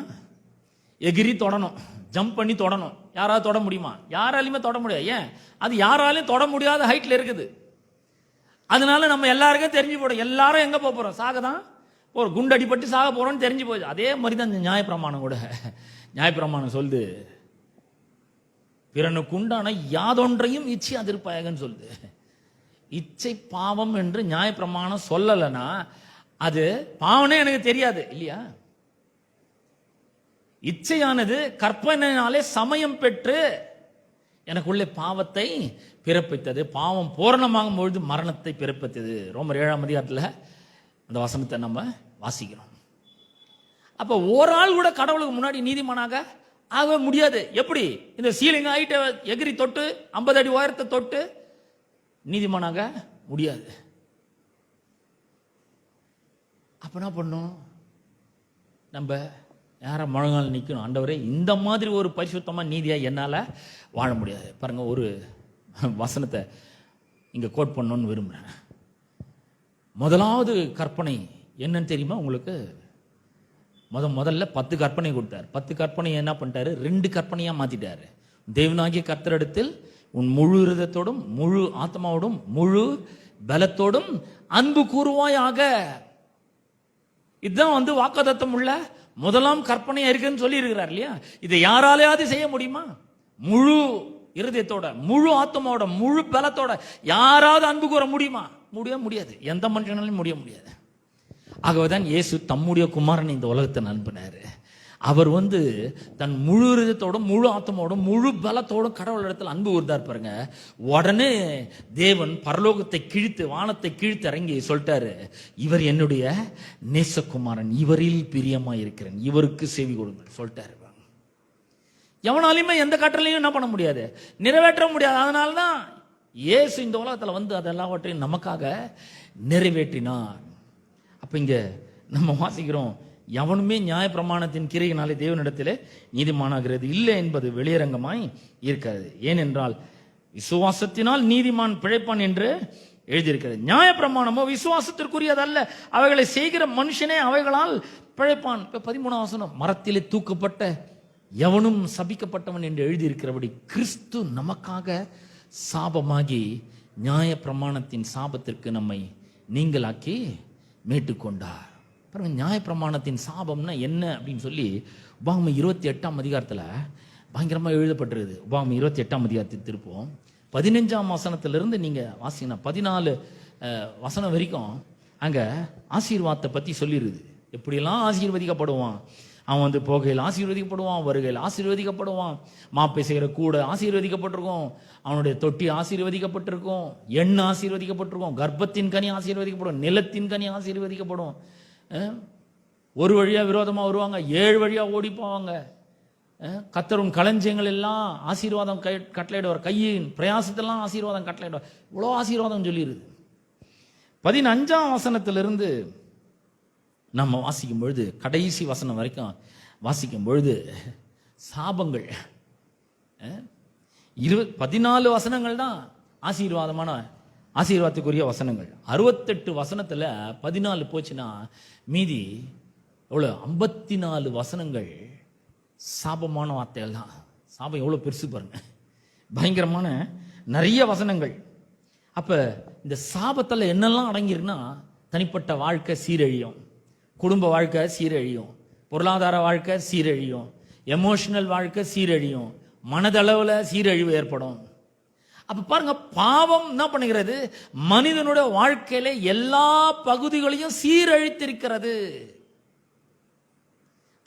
எகிரி தொடணும், ஜம்ப் பண்ணி தொடணும். யாராவது தொட முடியுமா? யாராலையுமே தொட முடியாது. ஏன்? அது யாராலையும் தொட முடியாத ஹைட்ல இருக்குது. அதனால நம்ம எல்லாருக்கும் தெரிஞ்சு போடும், எல்லாரும் எங்க போக போறோம்? சாக தான் ஒரு குண்டு அடிப்பட்டு சாக போறோம்னு தெரிஞ்சு போச்சு. அதே மாதிரி தான் இந்த நியாயப்பிரமாணம் கூட. நியாயப்பிரமாணம் சொல்லுது, பிறனுக்கு உண்டான யாதொன்றையும் இச்சை அதிர்ப்பாயகன்னு சொல்லுது. இச்சை பாவம் என்று நியாயப்பிரமாணம் சொல்லலைன்னா அது பாவனே எனக்கு தெரியாது இல்லையா? இச்சையானது கற்பனையினாலே சமயம் பெற்று எனக்குள்ளே பாவத்தை பிறப்பித்தது. பாவம் பூரணமாகும் பொழுது மரணத்தை பிறப்பித்தது. ரோமர் 7ஆம் அதிகாரத்தில் அந்த வசனத்தை நம்ம வாசிக்கிறோம். அப்ப ஒரு ஆள் கூட கடவுளுக்கு முன்னாடி நீதிமானாக ஆக முடியாது. எப்படி? இந்த சீலிங் ஹைட்டை எகிரி தொட்டு 50 அடி உயரத்தை தொட்டு நீதிமானாக முடியாது. அப்ப என்ன பண்ணும்? நம்ம யார முழங்கால் நிற்கணும், ஆண்டவரே இந்த மாதிரி ஒரு பரிசுத்தமா நீதியா என்னால வாழ முடியாது. பாருங்க, ஒரு வசனத்தை இங்க கோட் பண்ணணும்னு விரும்புறேன். முதலாவது கற்பனை என்னன்னு தெரியுமா உங்களுக்கு? முதல்ல 10 கற்பனை கொடுத்தார். 10 கற்பனை என்ன பண்ணிட்டாரு? 2 கற்பனையா மாத்திட்டாரு. தேவனாகிய கர்த்தரிடத்தில் உன் முழு இருதயத்தோடும் முழு ஆத்மாவோடும் முழு பலத்தோடும் அன்பு கூறுவாயாக. இதுதான் வந்து வாக்குத்தத்தம் உள்ள முதலாம் கற்பனையா இருக்குன்னு சொல்லி இருக்கிறார் இல்லையா? இதை யாராலையாவது செய்ய முடியுமா? முழு இருதயத்தோட முழு ஆத்மாவோட முழு பலத்தோட யாராவது அன்பு கூற முடியுமா? முடியாது. எந்த மனுஷனாலும் முடியாது. ஆகவேதான் இயேசு தம்முடைய குமாரன் இந்த உலகத்தை அனுப்பினாரு. அவர் வந்து தன் முழு இருதயத்தோடும் முழு ஆத்மாவோடும் முழு பலத்தோடும் கடவுள் இடத்துல அன்பு கூர்ந்தார் பாருங்க. உடனே தேவன் பரலோகத்தை கிழித்து வானத்தை கிழித்து இறங்கி சொல்லிட்டாரு, இவர் என்னுடைய நேசகுமாரன், இவரில் பிரியமா இருக்கிறேன், இவருக்கு செவி கொடுங்க சொல்லிட்டாரு. எவனாலையுமே எந்த கட்டளையும் என்ன பண்ண முடியாது, நிறைவேற்ற முடியாது. அதனால்தான் இயேசு இந்த உலகத்துல வந்து அதெல்லாவற்றையும் நமக்காக நிறைவேற்றினார். அப்ப இங்க நம்ம வாசிக்கிறோம், எவனுமே நியாய பிரமாணத்தின் கிரையினாலே தேவனிடத்திலே நீதிமானாகிறது இல்லை என்பது வெளியரங்கமாய் இருக்கிறது. ஏனென்றால் விசுவாசத்தினால் நீதிமான் பிழைப்பான் என்று எழுதியிருக்கிறது. நியாய பிரமாணமோ விசுவாசத்திற்குரியது அல்ல, அவைகளை செய்கிற மனுஷனே அவைகளால் பிழைப்பான். இப்ப 13ஆம் வசனம், மரத்திலே தூக்கப்பட்ட எவனும் சபிக்கப்பட்டவன் என்று எழுதியிருக்கிறபடி கிறிஸ்து நமக்காக சாபமாகி நியாய பிரமாணத்தின் சாபத்திற்கு நம்மை நீங்களாக்கி மீட்டுக்கொண்டார். நியாய பிரமாணத்தின் சாபம்னா என்ன அப்படின்னு சொல்லி உபாகமம் 28ஆம் அதிகாரத்தில் பயங்கரமாக எழுதப்பட்டிருக்குது. உபாகமம் 28ஆம் அதிகாரத்தில் திருப்போம் 15ஆம் வசனத்திலிருந்து நீங்க வாசிங்கன்னா 14 வசனம் வரைக்கும் அங்க ஆசீர்வாதத்தை பத்தி சொல்லிடுது. எப்படியெல்லாம் ஆசீர்வதிக்கப்படுவான், அவன் வந்து போகையில் ஆசீர்வதிக்கப்படுவான், வருகையில் ஆசீர்வதிக்கப்படுவான், மாப்பை செய்கிற கூட ஆசீர்வதிக்கப்பட்டிருக்கும், அவனுடைய தொட்டி ஆசீர்வதிக்கப்பட்டிருக்கும், எண்ணெய் ஆசீர்வதிக்கப்பட்டிருக்கும், கர்ப்பத்தின் கனி ஆசீர்வதிக்கப்படும், நிலத்தின் கனி ஆசீர்வதிக்கப்படும். ஒரு வழியா விரோதமா வருவாங்க, 7 வழியா ஓடி போவாங்க. கர்த்தரின் களஞ்சியங்கள் எல்லாம் ஆசீர்வாதம் கட்டளையிடுவார், கையின் பிரயாசத்தெல்லாம் ஆசீர்வாதம் கட்டளையிடுவார். இவ்வளோ ஆசீர்வாதம் சொல்லிடுது. 15ஆம் வசனத்திலிருந்து நம்ம வாசிக்கும் பொழுது கடைசி வசனம் வரைக்கும் வாசிக்கும் பொழுது சாபங்கள் 14 வசனங்கள் தான் ஆசீர்வாதத்துக்குரிய வசனங்கள். 68 வசனத்துல 14 போச்சுன்னா மீதி எவ்வளவு 54 வசனங்கள் சாபமான வார்த்தைகள் தான். சாபம் எவ்வளவு பெருசு பாருங்க, பயங்கரமான நிறைய வசனங்கள். அப்ப இந்த சாபத்துல என்னெல்லாம் அடங்கிருக்குன்னா, தனிப்பட்ட வாழ்க்கை சீரழியும், குடும்ப வாழ்க்கை சீரழியும், பொருளாதார வாழ்க்கை சீரழியும், எமோஷனல் வாழ்க்கை சீரழியும், மனதளவுல சீரழிவு ஏற்படும். அப்ப பாருங்க, பாவம் என்ன பண்ணுகிறது, மனிதனுடைய வாழ்க்கையில எல்லா பகுதிகளையும் சீரழித்திருக்கிறது.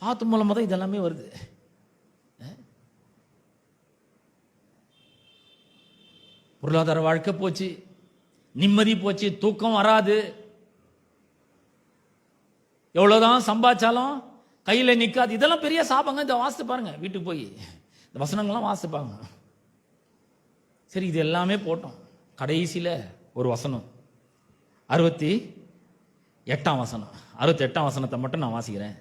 பாவத்து மூலமா தான் இதெல்லாமே வருது. பொருளாதார வாழ்க்கை போச்சு, நிம்மதி போச்சு, தூக்கம் வராது. எவ்வளவுதான் சம்பாதிச்சாலும் கையில நிக்காது. இதெல்லாம் பெரிய சாபங்க. இதை வாசித்து பாருங்க, வீட்டுக்கு போய் இந்த வசனங்கள்லாம் வாசிப்பாங்க. சரி, இது எல்லாமே போட்டோம். கடைசியில ஒரு வசனம், 68ஆம் வசனம், 68ஆம் வசனத்தை மட்டும் நான் வாசிக்கிறேன்.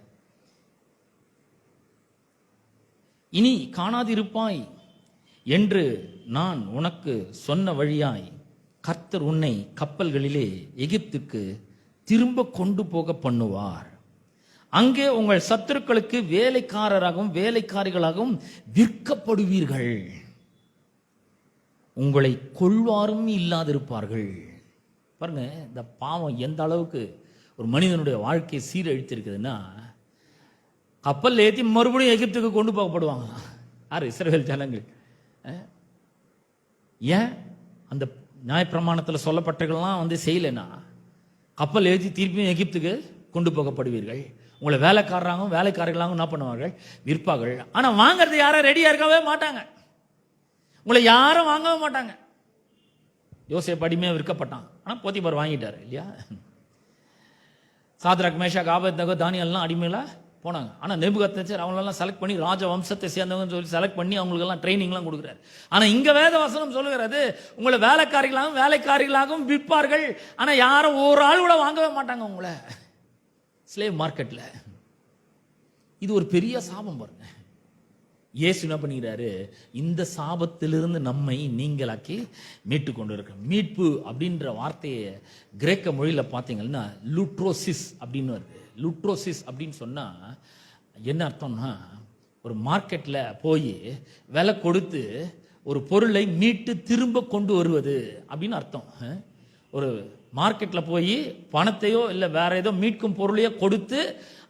இனி காணாதிருப்பாய் என்று நான் உனக்கு சொன்ன வழியாய் கர்த்தர் உன்னை கப்பல்களிலே எகிப்துக்கு திரும்ப கொண்டு போக பண்ணுவார். அங்கே உங்கள் சத்துருக்களுக்கு வேலைக்காரராகவும் வேலைக்காரிகளாகவும் விற்கப்படுவீர்கள். உங்களை கொள்வாரும் இல்லாதிருப்பார்கள். பாருங்க, இந்த பாவம் எந்த அளவுக்கு ஒரு மனிதனுடைய வாழ்க்கையை சீரழித்திருக்குதுன்னா, கப்பல் ஏற்றி மறுபடியும் எகிப்துக்கு கொண்டு போகப்படுவாங்க. யார்? இஸ்ரவேல் ஜனங்கள். ஏன் அந்த நியாயப்பிரமாணத்தில் சொல்லப்பட்டவர்கள்லாம் செய்யலைன்னா, கப்பல் ஏற்றி திருப்பியும் எகிப்துக்கு கொண்டு போகப்படுவீர்கள். உங்களை வேலைக்காரராகவும் வேலைக்காரர்களாகவும் என்ன பண்ணுவார்கள்? விற்பார்கள். ஆனால் வாங்கறது யாரும் ரெடியா இருக்கவே மாட்டாங்க. உங்களை யாரும் வாங்கவே மாட்டாங்க. யோசேப்பு அடிமையாக விற்கப்பட்டான், ஆனால் போத்திபார் வாங்கிட்டாரு இல்லையா? சாத்ராக், மேஷாக், ஆபேத்நேகோ, தானியேல்லாம் அடிமையில போனாங்க. ஆனால் நேபுகத்நேச்சர் அவங்களெல்லாம் செலக்ட் பண்ணி ராஜ வம்சத்தை சேர்ந்தவங்கன்னு சொல்லி செலக்ட் பண்ணி அவங்களுக்கெல்லாம் ட்ரைனிங்லாம் கொடுக்குறாரு. ஆனால் இங்கே வேத வசனம் சொல்லுகிறது, உங்களை வேலைக்காரிகளாகவும் வேலைக்காரிகளாகவும் விற்பார்கள். ஆனால் யாரும் ஒரு ஆள் கூட வாங்கவே மாட்டாங்க உங்களை ஸ்லேவ் மார்க்கெட்டில். இது ஒரு பெரிய சாபம் பாருங்க. இயேசு என்ன பண்ணிக்கிறாரு? இந்த சாபத்திலிருந்து நம்மை நீங்களாக்கி மீட்டு கொண்டு இருக்க. மீட்பு அப்படின்ற வார்த்தையை கிரேக்க மொழியில் பார்த்தீங்கன்னா லுட்ரோசிஸ் அப்படின்னு வருது. லுட்ரோசிஸ் அப்படின்னு சொன்னா என்ன அர்த்தம்னா, ஒரு மார்க்கெட்ல போய் விலை கொடுத்து ஒரு பொருளை மீட்டு திரும்ப கொண்டு வருவது அப்படின்னு அர்த்தம். ஒரு மார்க்கெட்ல போய் பணத்தையோ இல்லை வேற ஏதோ மீட்கும் பொருளையோ கொடுத்து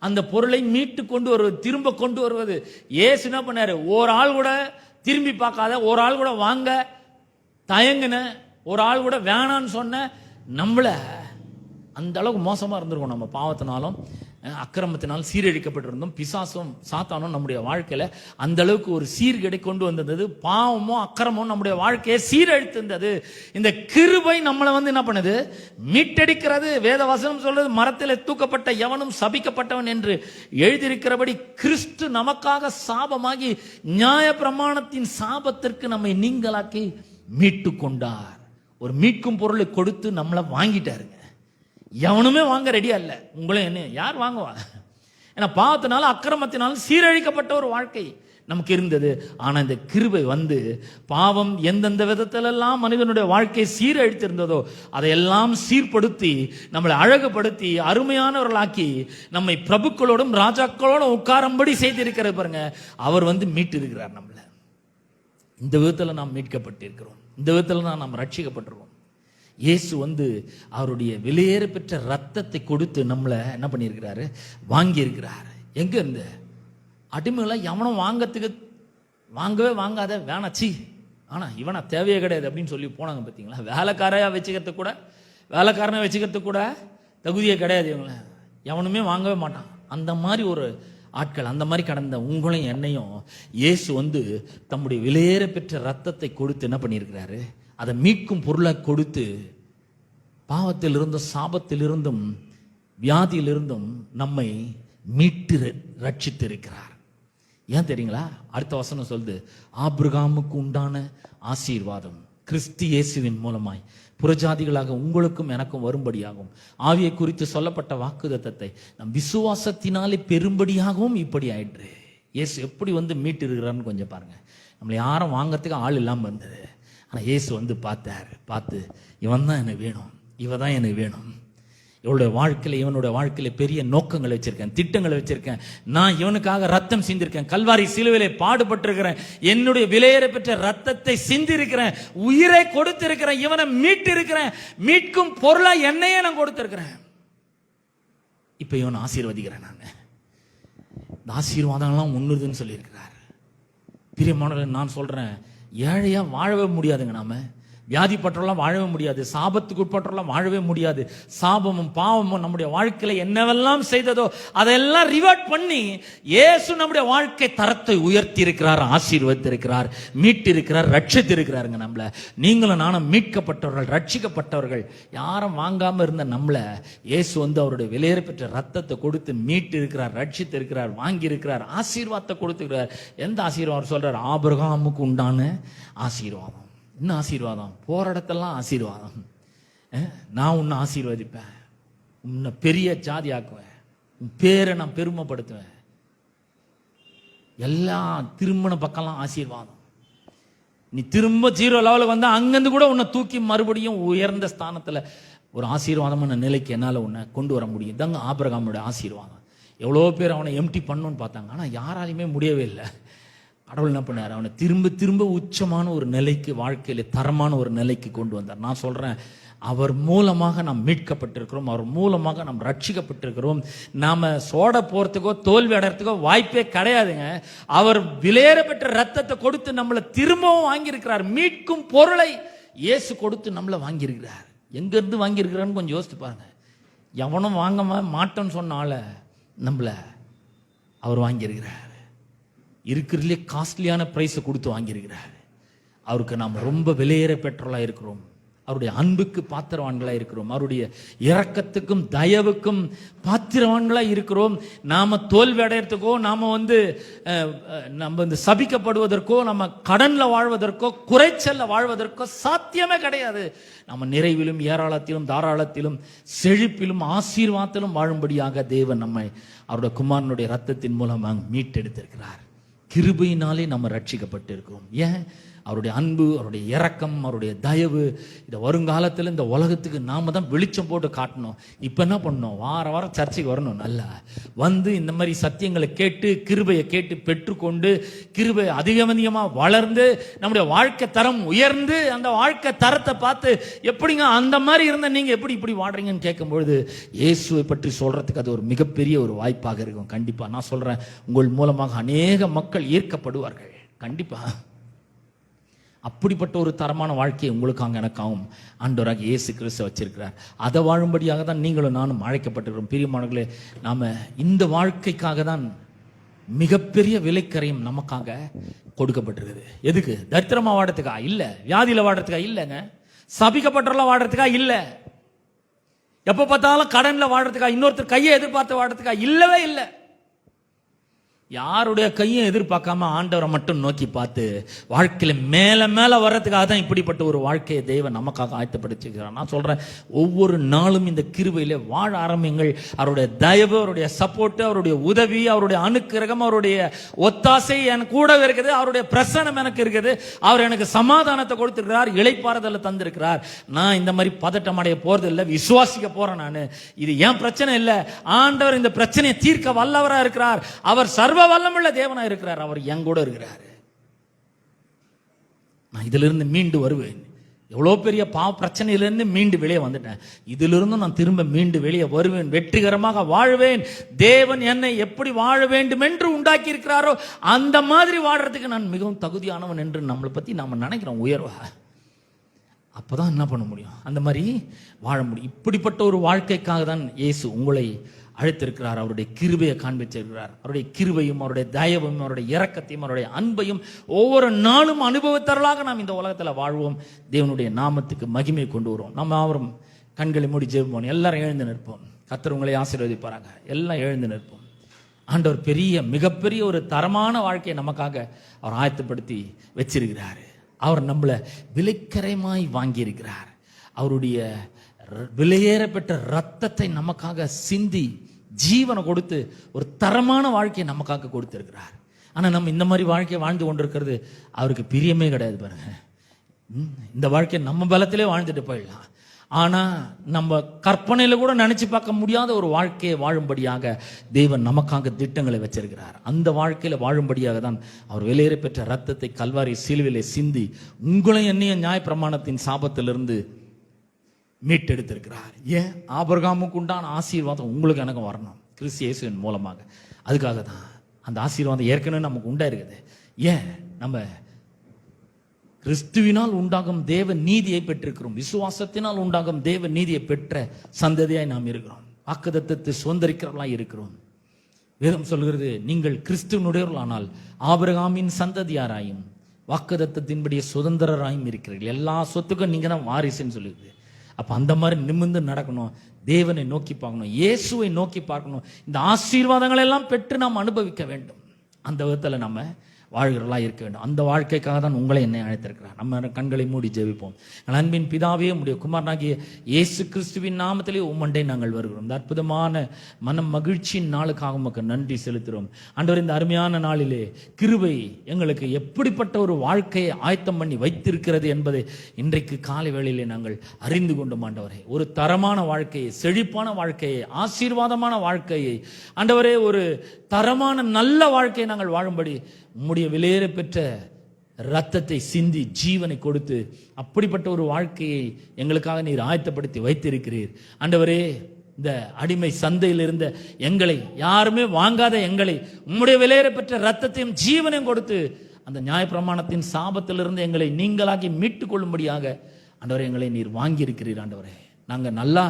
அந்த பொருளை மீட்டு கொண்டு வருவது, திரும்ப கொண்டு வருவது. ஏசு என்ன பண்ணாரு? ஒரு ஆள் கூட திரும்பி பார்க்காத, ஒரு ஆள் கூட வாங்க தயங்குன, ஒரு ஆள் கூட வேணான்னு சொன்ன நம்மள அந்த அளவுக்கு மோசமா இருந்திருக்கும். நம்ம பாவத்தினாலும் அக்கிரமத்தினாலும் சீரழிக்கப்பட்டிருந்தோம். பிசாசும் சாத்தானும் நம்முடைய வாழ்க்கையில அந்த அளவுக்கு ஒரு சீர்கேடை கொண்டு வந்தது. பாவமும் அக்கிரமும் நம்முடைய வாழ்க்கையை சீரழித்திருந்தது. இந்த கிருபை நம்மளை என்ன பண்ணுது? மீட்டெடுக்கிறது. வேத வசனம் சொல்றது, மரத்தில் தூக்கப்பட்ட எவனும் சபிக்கப்பட்டவன் என்று எழுதியிருக்கிறபடி கிறிஸ்து நமக்காக சாபமாகி நியாய பிரமாணத்தின் சாபத்திற்கு நம்மை நீங்களாக்கி மீட்டு கொண்டார். ஒரு மீட்கும் பொருளை கொடுத்து நம்மளை வாங்கிட்டாருங்க. எவனுமே வாங்க ரெடியா இல்லை. உங்களும் என்ன யார் வாங்குவா? ஏன்னா பாவத்தினால அக்கிரமத்தினாலும் சீரழிக்கப்பட்ட ஒரு வாழ்க்கை நமக்கு இருந்தது. ஆனா இந்த கிருபை பாவம் எந்தெந்த விதத்திலெல்லாம் மனிதனுடைய வாழ்க்கை சீரழித்திருந்ததோ அதையெல்லாம் சீர்படுத்தி நம்மளை அழகுபடுத்தி அருமையானவர்களாக்கி நம்மை பிரபுக்களோடும் ராஜாக்களோடும் உட்காரும்படி செய்திருக்கிறார் பாருங்க. அவர் மீட்டு இருக்கிறார் நம்மளை. இந்த விதத்தில் நாம் மீட்கப்பட்டிருக்கிறோம். இந்த விதத்தில் தான் நாம் ரட்சிக்கப்பட்டிருக்கோம். இயேசு அவருடைய விலையேற பெற்ற ரத்தத்தை கொடுத்து நம்மளை என்ன பண்ணியிருக்கிறாரு? வாங்கி இருக்கிறார். எங்க இருந்து? அடிமைகளை எவனும் வாங்கவே வாங்காத, வேணாச்சி, ஆனா இவனா தேவையே கிடையாது அப்படின்னு சொல்லி போனாங்க பார்த்தீங்களா? வேலைக்காரையா வச்சுக்கிறதுக்கு கூட, வேலைக்காரனை வச்சுக்கிறதுக்கு கூட தகுதியே கிடையாது. இவங்களை எவனுமே வாங்கவே மாட்டான். அந்த மாதிரி ஒரு ஆட்கள், அந்த மாதிரி கடந்த உங்களையும் என்னையும் இயேசு தம்முடைய விலையேற பெற்ற ரத்தத்தை கொடுத்து என்ன பண்ணியிருக்கிறாரு? அதை மீட்கும் பொருளை கொடுத்து பாவத்திலிருந்தும் சாபத்திலிருந்தும் வியாதியிலிருந்தும் நம்மை மீட்டு ரட்சித்து இருக்கிறார். ஏன் தெரியுங்களா? அடுத்த வசனம் சொல்லுது, ஆபிரகாமுக்கு உண்டான ஆசீர்வாதம் கிறிஸ்து இயேசுவின் மூலமாய் புறஜாதிகளாக உங்களுக்கும் எனக்கும் வரும்படியாகும். ஆவியை குறித்து சொல்லப்பட்ட வாக்குத்தத்தத்தை நம் விசுவாசத்தினாலே பெரும்படியாகவும் இப்படி ஆயிற்று. இயேசு எப்படி மீட்டு இருக்கிறான்னு கொஞ்சம் பாருங்க. நம்மளை யாரும் வாங்கறதுக்கு ஆள் இல்லாமல் இருந்தது. ஆனால் இயேசு பார்த்து இவன் தான் எனக்கு வேணும், இவ தான் எனக்கு வேணும். இவனுடைய வாழ்க்கையில பெரிய நோக்கங்களை வச்சிருக்கேன், திட்டங்களை வச்சிருக்கேன். நான் இவனுக்காக ரத்தம் சிந்திருக்கேன், கல்வாரி சிலுவையிலே பாடுபட்டிருக்கிறேன், என்னுடைய விலையேற பெற்ற ரத்தத்தை சிந்திருக்கிறேன், உயிரை கொடுத்திருக்கிறேன், இவனை மீட்டு இருக்கிறேன், மீட்கும் பொருளா என்னையே நான் கொடுத்திருக்கிறேன். இப்ப இவனை ஆசீர்வதிக்கிறேன். நான் இந்த ஆசீர்வாதங்கள்லாம் ஒண்ணுதுன்னு சொல்லியிருக்கிறார். பிரியமானவர்களே, நான் சொல்றேன், ஏழையா வாழவே முடியாதுங்க. நாம வியாதிப்பட்டவெல்லாம் வாழவே முடியாது, சாபத்துக்கு உட்பட்டவெல்லாம் வாழவே முடியாது. சாபமும் பாவமும் நம்முடைய வாழ்க்கையில என்னவெல்லாம் செய்ததோ அதெல்லாம் ரிவர்ட் பண்ணி இயேசு நம்முடைய வாழ்க்கை தரத்தை உயர்த்தி இருக்கிறார், ஆசீர்வதித்திருக்கிறார், மீட்டிருக்கிறார், ரட்சித்திருக்கிறாருங்க. நம்மள நீங்களும் நானும் மீட்கப்பட்டவர்கள், ரட்சிக்கப்பட்டவர்கள். யாரும் வாங்காம இருந்த நம்மள இயேசு அவருடைய விலையேற பெற்ற ரத்தத்தை கொடுத்து மீட்டு இருக்கிறார், ரட்சித்து இருக்கிறார், வாங்கி இருக்கிறார், ஆசீர்வாதத்தை கொடுத்துக்கிறார். எந்த ஆசீர்வாதம் சொல்றார்? ஆபிரகாமுக்கு உண்டான ஆசீர்வாதம். என்ன ஆசீர்வாதம்? போற இடத்தெல்லாம் ஆசீர்வாதம். நான் உன்னை ஆசீர்வதிப்பேன், உன்னை பெரிய ஜாதி ஆக்குவேன், உன் பேரை நான் பெருமைப்படுத்துவேன். எல்லாம் திரும்பின பக்கம்லாம் ஆசீர்வாதம். நீ திரும்ப 0 லெவலுக்கு வந்தா அங்கிருந்து கூட உன்னை தூக்கி மறுபடியும் உயர்ந்த ஸ்தானத்துல ஒரு ஆசீர்வாதமான நிலைக்கு என்னால உன்னை கொண்டு வர முடியும். இதாங்க ஆபிரகாமுடைய ஆசீர்வாதம். எவ்வளோ பேர் அவனை எம்டி பண்ணணும்னு பார்த்தாங்க, ஆனா யாராலையுமே முடியவே இல்லை. கடவுள் என்ன பண்ணார்? அவனை திரும்ப திரும்ப உச்சமான ஒரு நிலைக்கு, வாழ்க்கையில தரமான ஒரு நிலைக்கு கொண்டு வந்தார். நான் சொல்றேன், அவர் மூலமாக நாம் மீட்கப்பட்டிருக்கிறோம், அவர் மூலமாக நாம் ரட்சிக்கப்பட்டிருக்கிறோம். நாம சோட போறதுக்கோ தோல்வி அடைறதுக்கோ வாய்ப்பே கிடையாதுங்க. அவர் விலையேற பெற்ற ரத்தத்தை கொடுத்து நம்மளை திரும்பவும் வாங்கியிருக்கிறார். மீட்கும் பொருளை இயேசு கொடுத்து நம்மளை வாங்கியிருக்கிறார். எங்க இருந்து வாங்கியிருக்கிறான்னு கொஞ்சம் யோசித்து பாருங்க. எவனும் வாங்க மாட்டேன்னு சொன்னால நம்மள அவர் வாங்கியிருக்கிறார். இருக்கிறதுலே காஸ்ட்லியான பிரைஸை கொடுத்து வாங்கியிருக்கிறார். அவருக்கு நாம் ரொம்ப விலையேற பெற்றோலா இருக்கிறோம். அவருடைய அன்புக்கு பாத்திரவான்களா இருக்கிறோம். அவருடைய இரக்கத்துக்கும் தயவுக்கும் பாத்திரவான்களா இருக்கிறோம். நாம தோல்வி அடையறதுக்கோ, நாம நம்ம சபிக்கப்படுவதற்கோ, நம்ம கடன்ல வாழ்வதற்கோ, குறைச்சல்ல வாழ்வதற்கோ சாத்தியமே கிடையாது. நம்ம நிறைவிலும் ஏராளத்திலும் தாராளத்திலும் செழிப்பிலும் ஆசீர்வாதத்திலும் வாழும்படியாக தேவன் நம்மை அவருடைய குமாரனுடைய ரத்தத்தின் மூலமாக மீட்டெடுத்திருக்கிறார். கிருபையினாலே நம்ம ரட்சிக்கப்பட்டு இருக்கிறோம். ஏன்? அவருடைய அன்பு, அவருடைய இரக்கம், அவருடைய தயவு. இந்த வருங்காலத்தில் இந்த உலகத்துக்கு நாம தான் வெளிச்சம் போட்டு காட்டணும். இப்போ என்ன பண்ணணும்? வாரம் சர்ச்சைக்கு வரணும். நல்லா இந்த மாதிரி சத்தியங்களை கேட்டு, கிருபையை கேட்டு பெற்றுக்கொண்டு, கிருபை அதிகமாக வளர்ந்து, நம்முடைய வாழ்க்கை தரம் உயர்ந்து, அந்த வாழ்க்கை தரத்தை பார்த்து எப்படிங்க அந்த மாதிரி இருந்த நீங்க எப்படி இப்படி வாடுறீங்கன்னு கேட்கும்பொழுது இயேசுவை பற்றி சொல்றதுக்கு அது ஒரு மிகப்பெரிய ஒரு வாய்ப்பாக இருக்கும். கண்டிப்பா நான் சொல்றேன், உங்கள் மூலமாக அநேக மக்கள் ஈர்க்கப்படுவார்கள். கண்டிப்பா அப்படிப்பட்ட ஒரு தரமான வாழ்க்கையை உங்களுக்காக எனக்காகவும் ஆண்டவராக இயேசு கிறிஸ்து வச்சிருக்கிறார். அதை வாழும்படியாக தான் நீங்களும் நானும் அழைக்கப்பட்டிருக்கிறோம். பிரியமானவர்களே, நாம இந்த வாழ்க்கைக்காக தான் மிகப்பெரிய விலைக்கரையும் நமக்காக கொடுக்கப்பட்டிருக்குது. எதுக்கு? தரித்திரமா வாடுறதுக்கா? இல்ல. வியாதியில வாடுறதுக்கா? இல்லைங்க. சபிக்கப்பட்டவர்கள வாடுறதுக்கா? இல்ல. எப்ப பார்த்தாலும் கடன்ல வாடுறதுக்கா? இன்னொருத்தர் கையை எதிர்பார்த்து வாடுறதுக்கா? இல்லவே இல்லை. யாருடைய கையும் எதிர்பார்க்காம ஆண்டவரை மட்டும் நோக்கி பார்த்து வாழ்க்கையில மேல மேல வர்றதுக்காக தான் இப்படிப்பட்ட ஒரு வாழ்க்கையை தேவன் நமக்காக ஆயத்தப்படுத்திக்கிறார். நான் சொல்றேன், ஒவ்வொரு நாளும் இந்த கிருபையில வாழ ஆரம்பிங்கள். அவருடைய தயவு, அவருடைய சப்போர்ட், அவருடைய உதவி, அவருடைய அனுக்கிரகம், அவருடைய ஒத்தாசை என் கூட இருக்குது. அவருடைய பிரசனம் எனக்கு இருக்குது. அவர் எனக்கு சமாதானத்தை கொடுத்திருக்கிறார், இளைப்பாறுதலை தந்திருக்கிறார். நான் இந்த மாதிரி பதட்டம் அடைய போறது இல்லை, விசுவாசிக்க போறேன். நான் இது ஏன் பிரச்சனை இல்லை. ஆண்டவர் இந்த பிரச்சனையை தீர்க்க வல்லவரா இருக்கிறார். அவர் சர்வ வல்லமுள்ள தேவனா இருக்கிறார். அவர் என் கூட இருக்கிறார். நான் இதிலிருந்து மீண்டு வருவேன். எவ்வளவு பெரிய பாவ பிரச்சனையிலிருந்து மீண்டு வெளியே வந்துட்டேன். இதிலிருந்து நான் திரும்ப மீண்டு வெளியே வருவேன், வெற்றிகரமாக வாழ்வேன். தேவன் என்னை எப்படி வாழ வேண்டும் என்று உண்டாக்கி இருக்கிறாரோ அந்த மாதிரி வாழ்றதுக்கு நான் மிகவும் தகுதியானவன் என்று நம்மளை பத்தி நாம நினைக்கிறோம் உயர்வா. அப்பதான் என்ன பண்ண முடியும்? அந்த மாதிரி வாழ முடியும். இப்படிப்பட்ட ஒரு வாழ்க்கைக்காக தான் இயேசு உங்களை அழைத்திருக்கிறார். அவருடைய கிருபையை காண்பிச்சிருக்கிறார். அவருடைய கிருபையும், அவருடைய தயவும், அவருடைய இரக்கத்தையும், அவருடைய அன்பையும் ஒவ்வொரு நாளும் அனுபவத்தரலாக நாம் இந்த உலகத்தில் வாழ்வோம். தேவனுடைய நாமத்துக்கு மகிமை கொண்டு வருவோம். நம்ம அவரும் கண்களை மூடி ஜெபிப்போம். எல்லாரும் எழுந்து நிற்போம். கர்த்தர் உங்களை ஆசீர்வதிப்பாராங்க. எல்லாம் எழுந்து நிற்போம். ஆண்டவர் பெரிய மிகப்பெரிய ஒரு தரமான வாழ்க்கையை நமக்காக அவர் ஆயத்தப்படுத்தி வச்சிருக்கிறார். அவர் நம்மளை விலைக்கரைமாய் வாங்கியிருக்கிறார். அவருடைய விலையேற பெற்ற ரத்தத்தை நமக்காக சிந்தி ஜீவனை கொடுத்து ஒரு தரமான வாழ்க்கையை நமக்காக கொடுத்திருக்கிறார். ஆனா நம்ம இந்த மாதிரி வாழ்க்கையை வாழ்ந்து கொண்டிருக்கிறது அவருக்கு பிரியமே கிடையாது. பாருங்க, இந்த வாழ்க்கையை நம்ம பலத்திலே வாழ்ந்துட்டு போயிடலாம். ஆனா நம்ம கற்பனையில கூட நினைச்சு பார்க்க முடியாத ஒரு வாழ்க்கையை வாழும்படியாக தேவன் நமக்காக திட்டங்களை வச்சிருக்கிறார். அந்த வாழ்க்கையில வாழும்படியாக தான் அவர் விலையேற பெற்ற ரத்தத்தை கல்வாரி சிலுவிலே சிந்தி உங்களையும் என்னையும் நியாயப்பிரமாணத்தின் சாபத்திலிருந்து மீட்டெடுத்திருக்கிறார். ஏன்? ஆபிரகாமுக்கு உண்டான ஆசீர்வாதம் உங்களுக்கு எனக்கு வரணும் கிறிஸ்து இயேசுவின் மூலமாக. அதுக்காக தான் அந்த ஆசீர்வாதம் ஏற்கனவே நமக்கு உண்டா இருக்குது. ஏன்? நம்ம கிறிஸ்துவினால் உண்டாகும் தேவ நீதியை பெற்றிருக்கிறோம். விசுவாசத்தினால் உண்டாகும் தேவ நீதியை பெற்ற சந்ததியாய் நாம் இருக்கிறோம். வாக்குத்தத்தத்தை சுதந்திரிக்கிறவர்களாய் இருக்கிறோம். வேதம் சொல்கிறது, நீங்கள் கிறிஸ்துவனுடையவர்களானால் ஆபிரகாமின் சந்ததியாராயும் வாக்குத்தத்தத்தின்படி சுதந்திரராயும் இருக்கிறீர்கள். எல்லா சொத்துக்கும் நீங்க தான் வாரிசுன்னு சொல்லுது. அப்ப அந்த மாதிரி நிமிர்ந்து நடக்கணும், தேவனை நோக்கி பார்க்கணும், இயேசுவை நோக்கி பார்க்கணும். இந்த ஆசீர்வாதங்கள் எல்லாம் பெற்று நாம் அனுபவிக்க வேண்டும். அந்த விதத்துல நம்ம வாழ்கிறவர்களா இருக்க வேண்டும். அந்த வாழ்க்கைக்காக தான் உங்களை என்னை அழைத்திருக்கிறார். நம்ம கண்களை மூடி ஜெபிப்போம். அன்பின் பிதாவே, உம்முடைய குமாரனாகிய இயேசு கிறிஸ்துவின் நாமத்திலே உம்மண்டை நாங்கள் வருகிறோம். இந்த அற்புதமான மனம் மகிழ்ச்சியின் நாளுக்காக உமக்கு நன்றி செலுத்துகிறோம். ஆண்டவர், இந்த அருமையான நாளிலே கிருபை எங்களுக்கு எப்படிப்பட்ட ஒரு வாழ்க்கையை ஆயத்தம் பண்ணி வைத்திருக்கிறது என்பதை இன்றைக்கு காலை வேளையிலே நாங்கள் அறிந்து கொண்டோம். ஆண்டவரே, ஒரு தரமான வாழ்க்கையை, செழிப்பான வாழ்க்கையை, ஆசீர்வாதமான வாழ்க்கையை, ஆண்டவரே, ஒரு தரமான நல்ல வாழ்க்கையை நாங்கள் வாழும்படி உம்முடைய விலையேற பெற்ற இரத்தத்தை சிந்தி ஜீவனை கொடுத்து அப்படிப்பட்ட ஒரு வாழ்க்கையை எங்களுக்காக நீர் ஆயத்தப்படுத்தி வைத்திருக்கிறீர். ஆண்டவரே, இந்த அடிமை சந்தையில் இருந்த எங்களை, யாருமே வாங்காத எங்களை உம்முடைய விலையேற பெற்ற இரத்தத்தையும் ஜீவனையும் கொடுத்து அந்த நியாயப்பிரமாணத்தின் சாபத்திலிருந்து எங்களை நீங்களாக்கி மீட்டுக் கொள்ளும்படியாக ஆண்டவரே எங்களை நீர் வாங்கி இருக்கிறீர். ஆண்டவரே, நாங்க நல்லா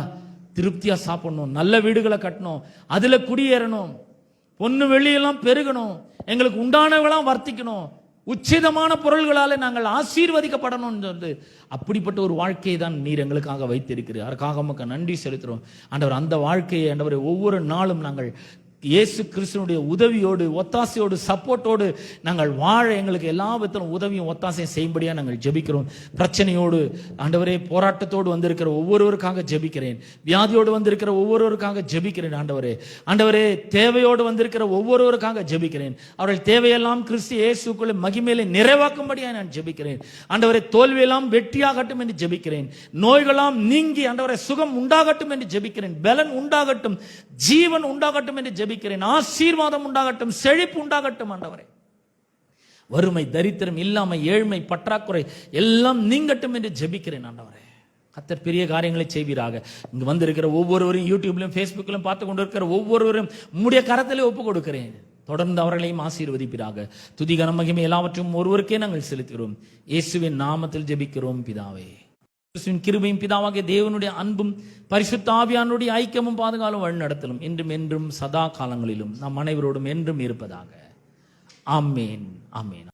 திருப்தியா சாப்பிடணும், நல்ல வீடுகளை கட்டணும், அதுல குடியேறணும், பொண்ணு வெளியெல்லாம் பெருகணும், எங்களுக்கு உண்டானவெல்லாம் வர்த்திக்கணும், உச்சிதமான பொருள்களாலே நாங்கள் ஆசீர்வதிக்கப்படணும் என்று அப்படிப்பட்ட ஒரு வாழ்க்கையை தான் நீர் எங்களுக்காக வைத்திருக்கிறீர். அதற்காக உமக்கு நன்றி செலுத்துகிறோம். ஆண்டவர், அந்த வாழ்க்கையை ஆண்டவரை ஒவ்வொரு நாளும் நாங்கள் இயேசு கிறிஸ்துனுடைய உதவியோடு, ஒத்தாசையோடு, சப்போர்ட்டோடு நாங்கள் வாழ எங்களுக்கு எல்லா விதத்திலும் உதவியும் ஒத்தாசையும் செய்யும்படியாக நாங்கள் ஜெபிக்கிறோம். பிரச்சனையோடு ஆண்டவரே, போராட்டத்தோடு வந்திருக்கிற ஒவ்வொருவருக்காக ஜெபிக்கிறேன். வியாதியோடு வந்திருக்கிற ஒவ்வொருவருக்காக ஜெபிக்கிறேன். ஆண்டவரே, தேவையோடு வந்திருக்கிற ஒவ்வொருவருக்காக ஜெபிக்கிறேன். அவர்கள் தேவையெல்லாம் கிறிஸ்து இயேசுக்குள்ளே மகிமையிலே நிறைவாக்கும்படியாக நான் ஜெபிக்கிறேன். ஆண்டவரே, தோல்வியெல்லாம் வெற்றியாகட்டும் என்று ஜெபிக்கிறேன். நோய்களாம் நீங்கி ஆண்டவரே சுகம் உண்டாகட்டும் என்று ஜெபிக்கிறேன். பலன் உண்டாகட்டும், ஜீவன் உண்டாகட்டும் என்று ஜெபிக்கிறேன். ஆசீர்வாதம் உண்டாகட்டும், செழிப்பு உண்டாகட்டும். ஆண்டவரே, வறுமை, தரித்திரம், இல்லாமை, ஏழ்மை, பற்றாக்குறை எல்லாம் நீங்கட்டும் என்று ஜெபிக்கிறேன். ஆண்டவரே, கர்த்தர் பெரிய காரியங்களை செய்வீராக. இங்கு வந்திருக்கிற ஒவ்வொருவரும், யூடியூப்லையும் ஃபேஸ்புக்லையும் பார்த்து கொண்டிருக்கிற ஒவ்வொருவரும் உம்முடைய கரத்திலே ஒப்புக் கொடுக்கிறேன். தொடர்ந்து அவர்களையும் ஆசீர்வதிப்பீராக. துதி, கன, மகிமை எல்லாவற்றும் ஒருவருக்கே நாங்கள் செலுத்துகிறோம். இயேசுவின் நாமத்தில் ஜெபிக்கிறோம் பிதாவே. கிறிஸ்துவின் கிருபையும் பிதாவாகிய தேவனுடைய அன்பும் பரிசுத்த ஆவியானுடைய ஐக்கியமும் பாதுகாலும் வழிநடத்தலும் இன்றும் என்றும் சதா காலங்களிலும் நம் அனைவரோடும் என்றும் இருப்பதாக. ஆமேன், ஆமேன்.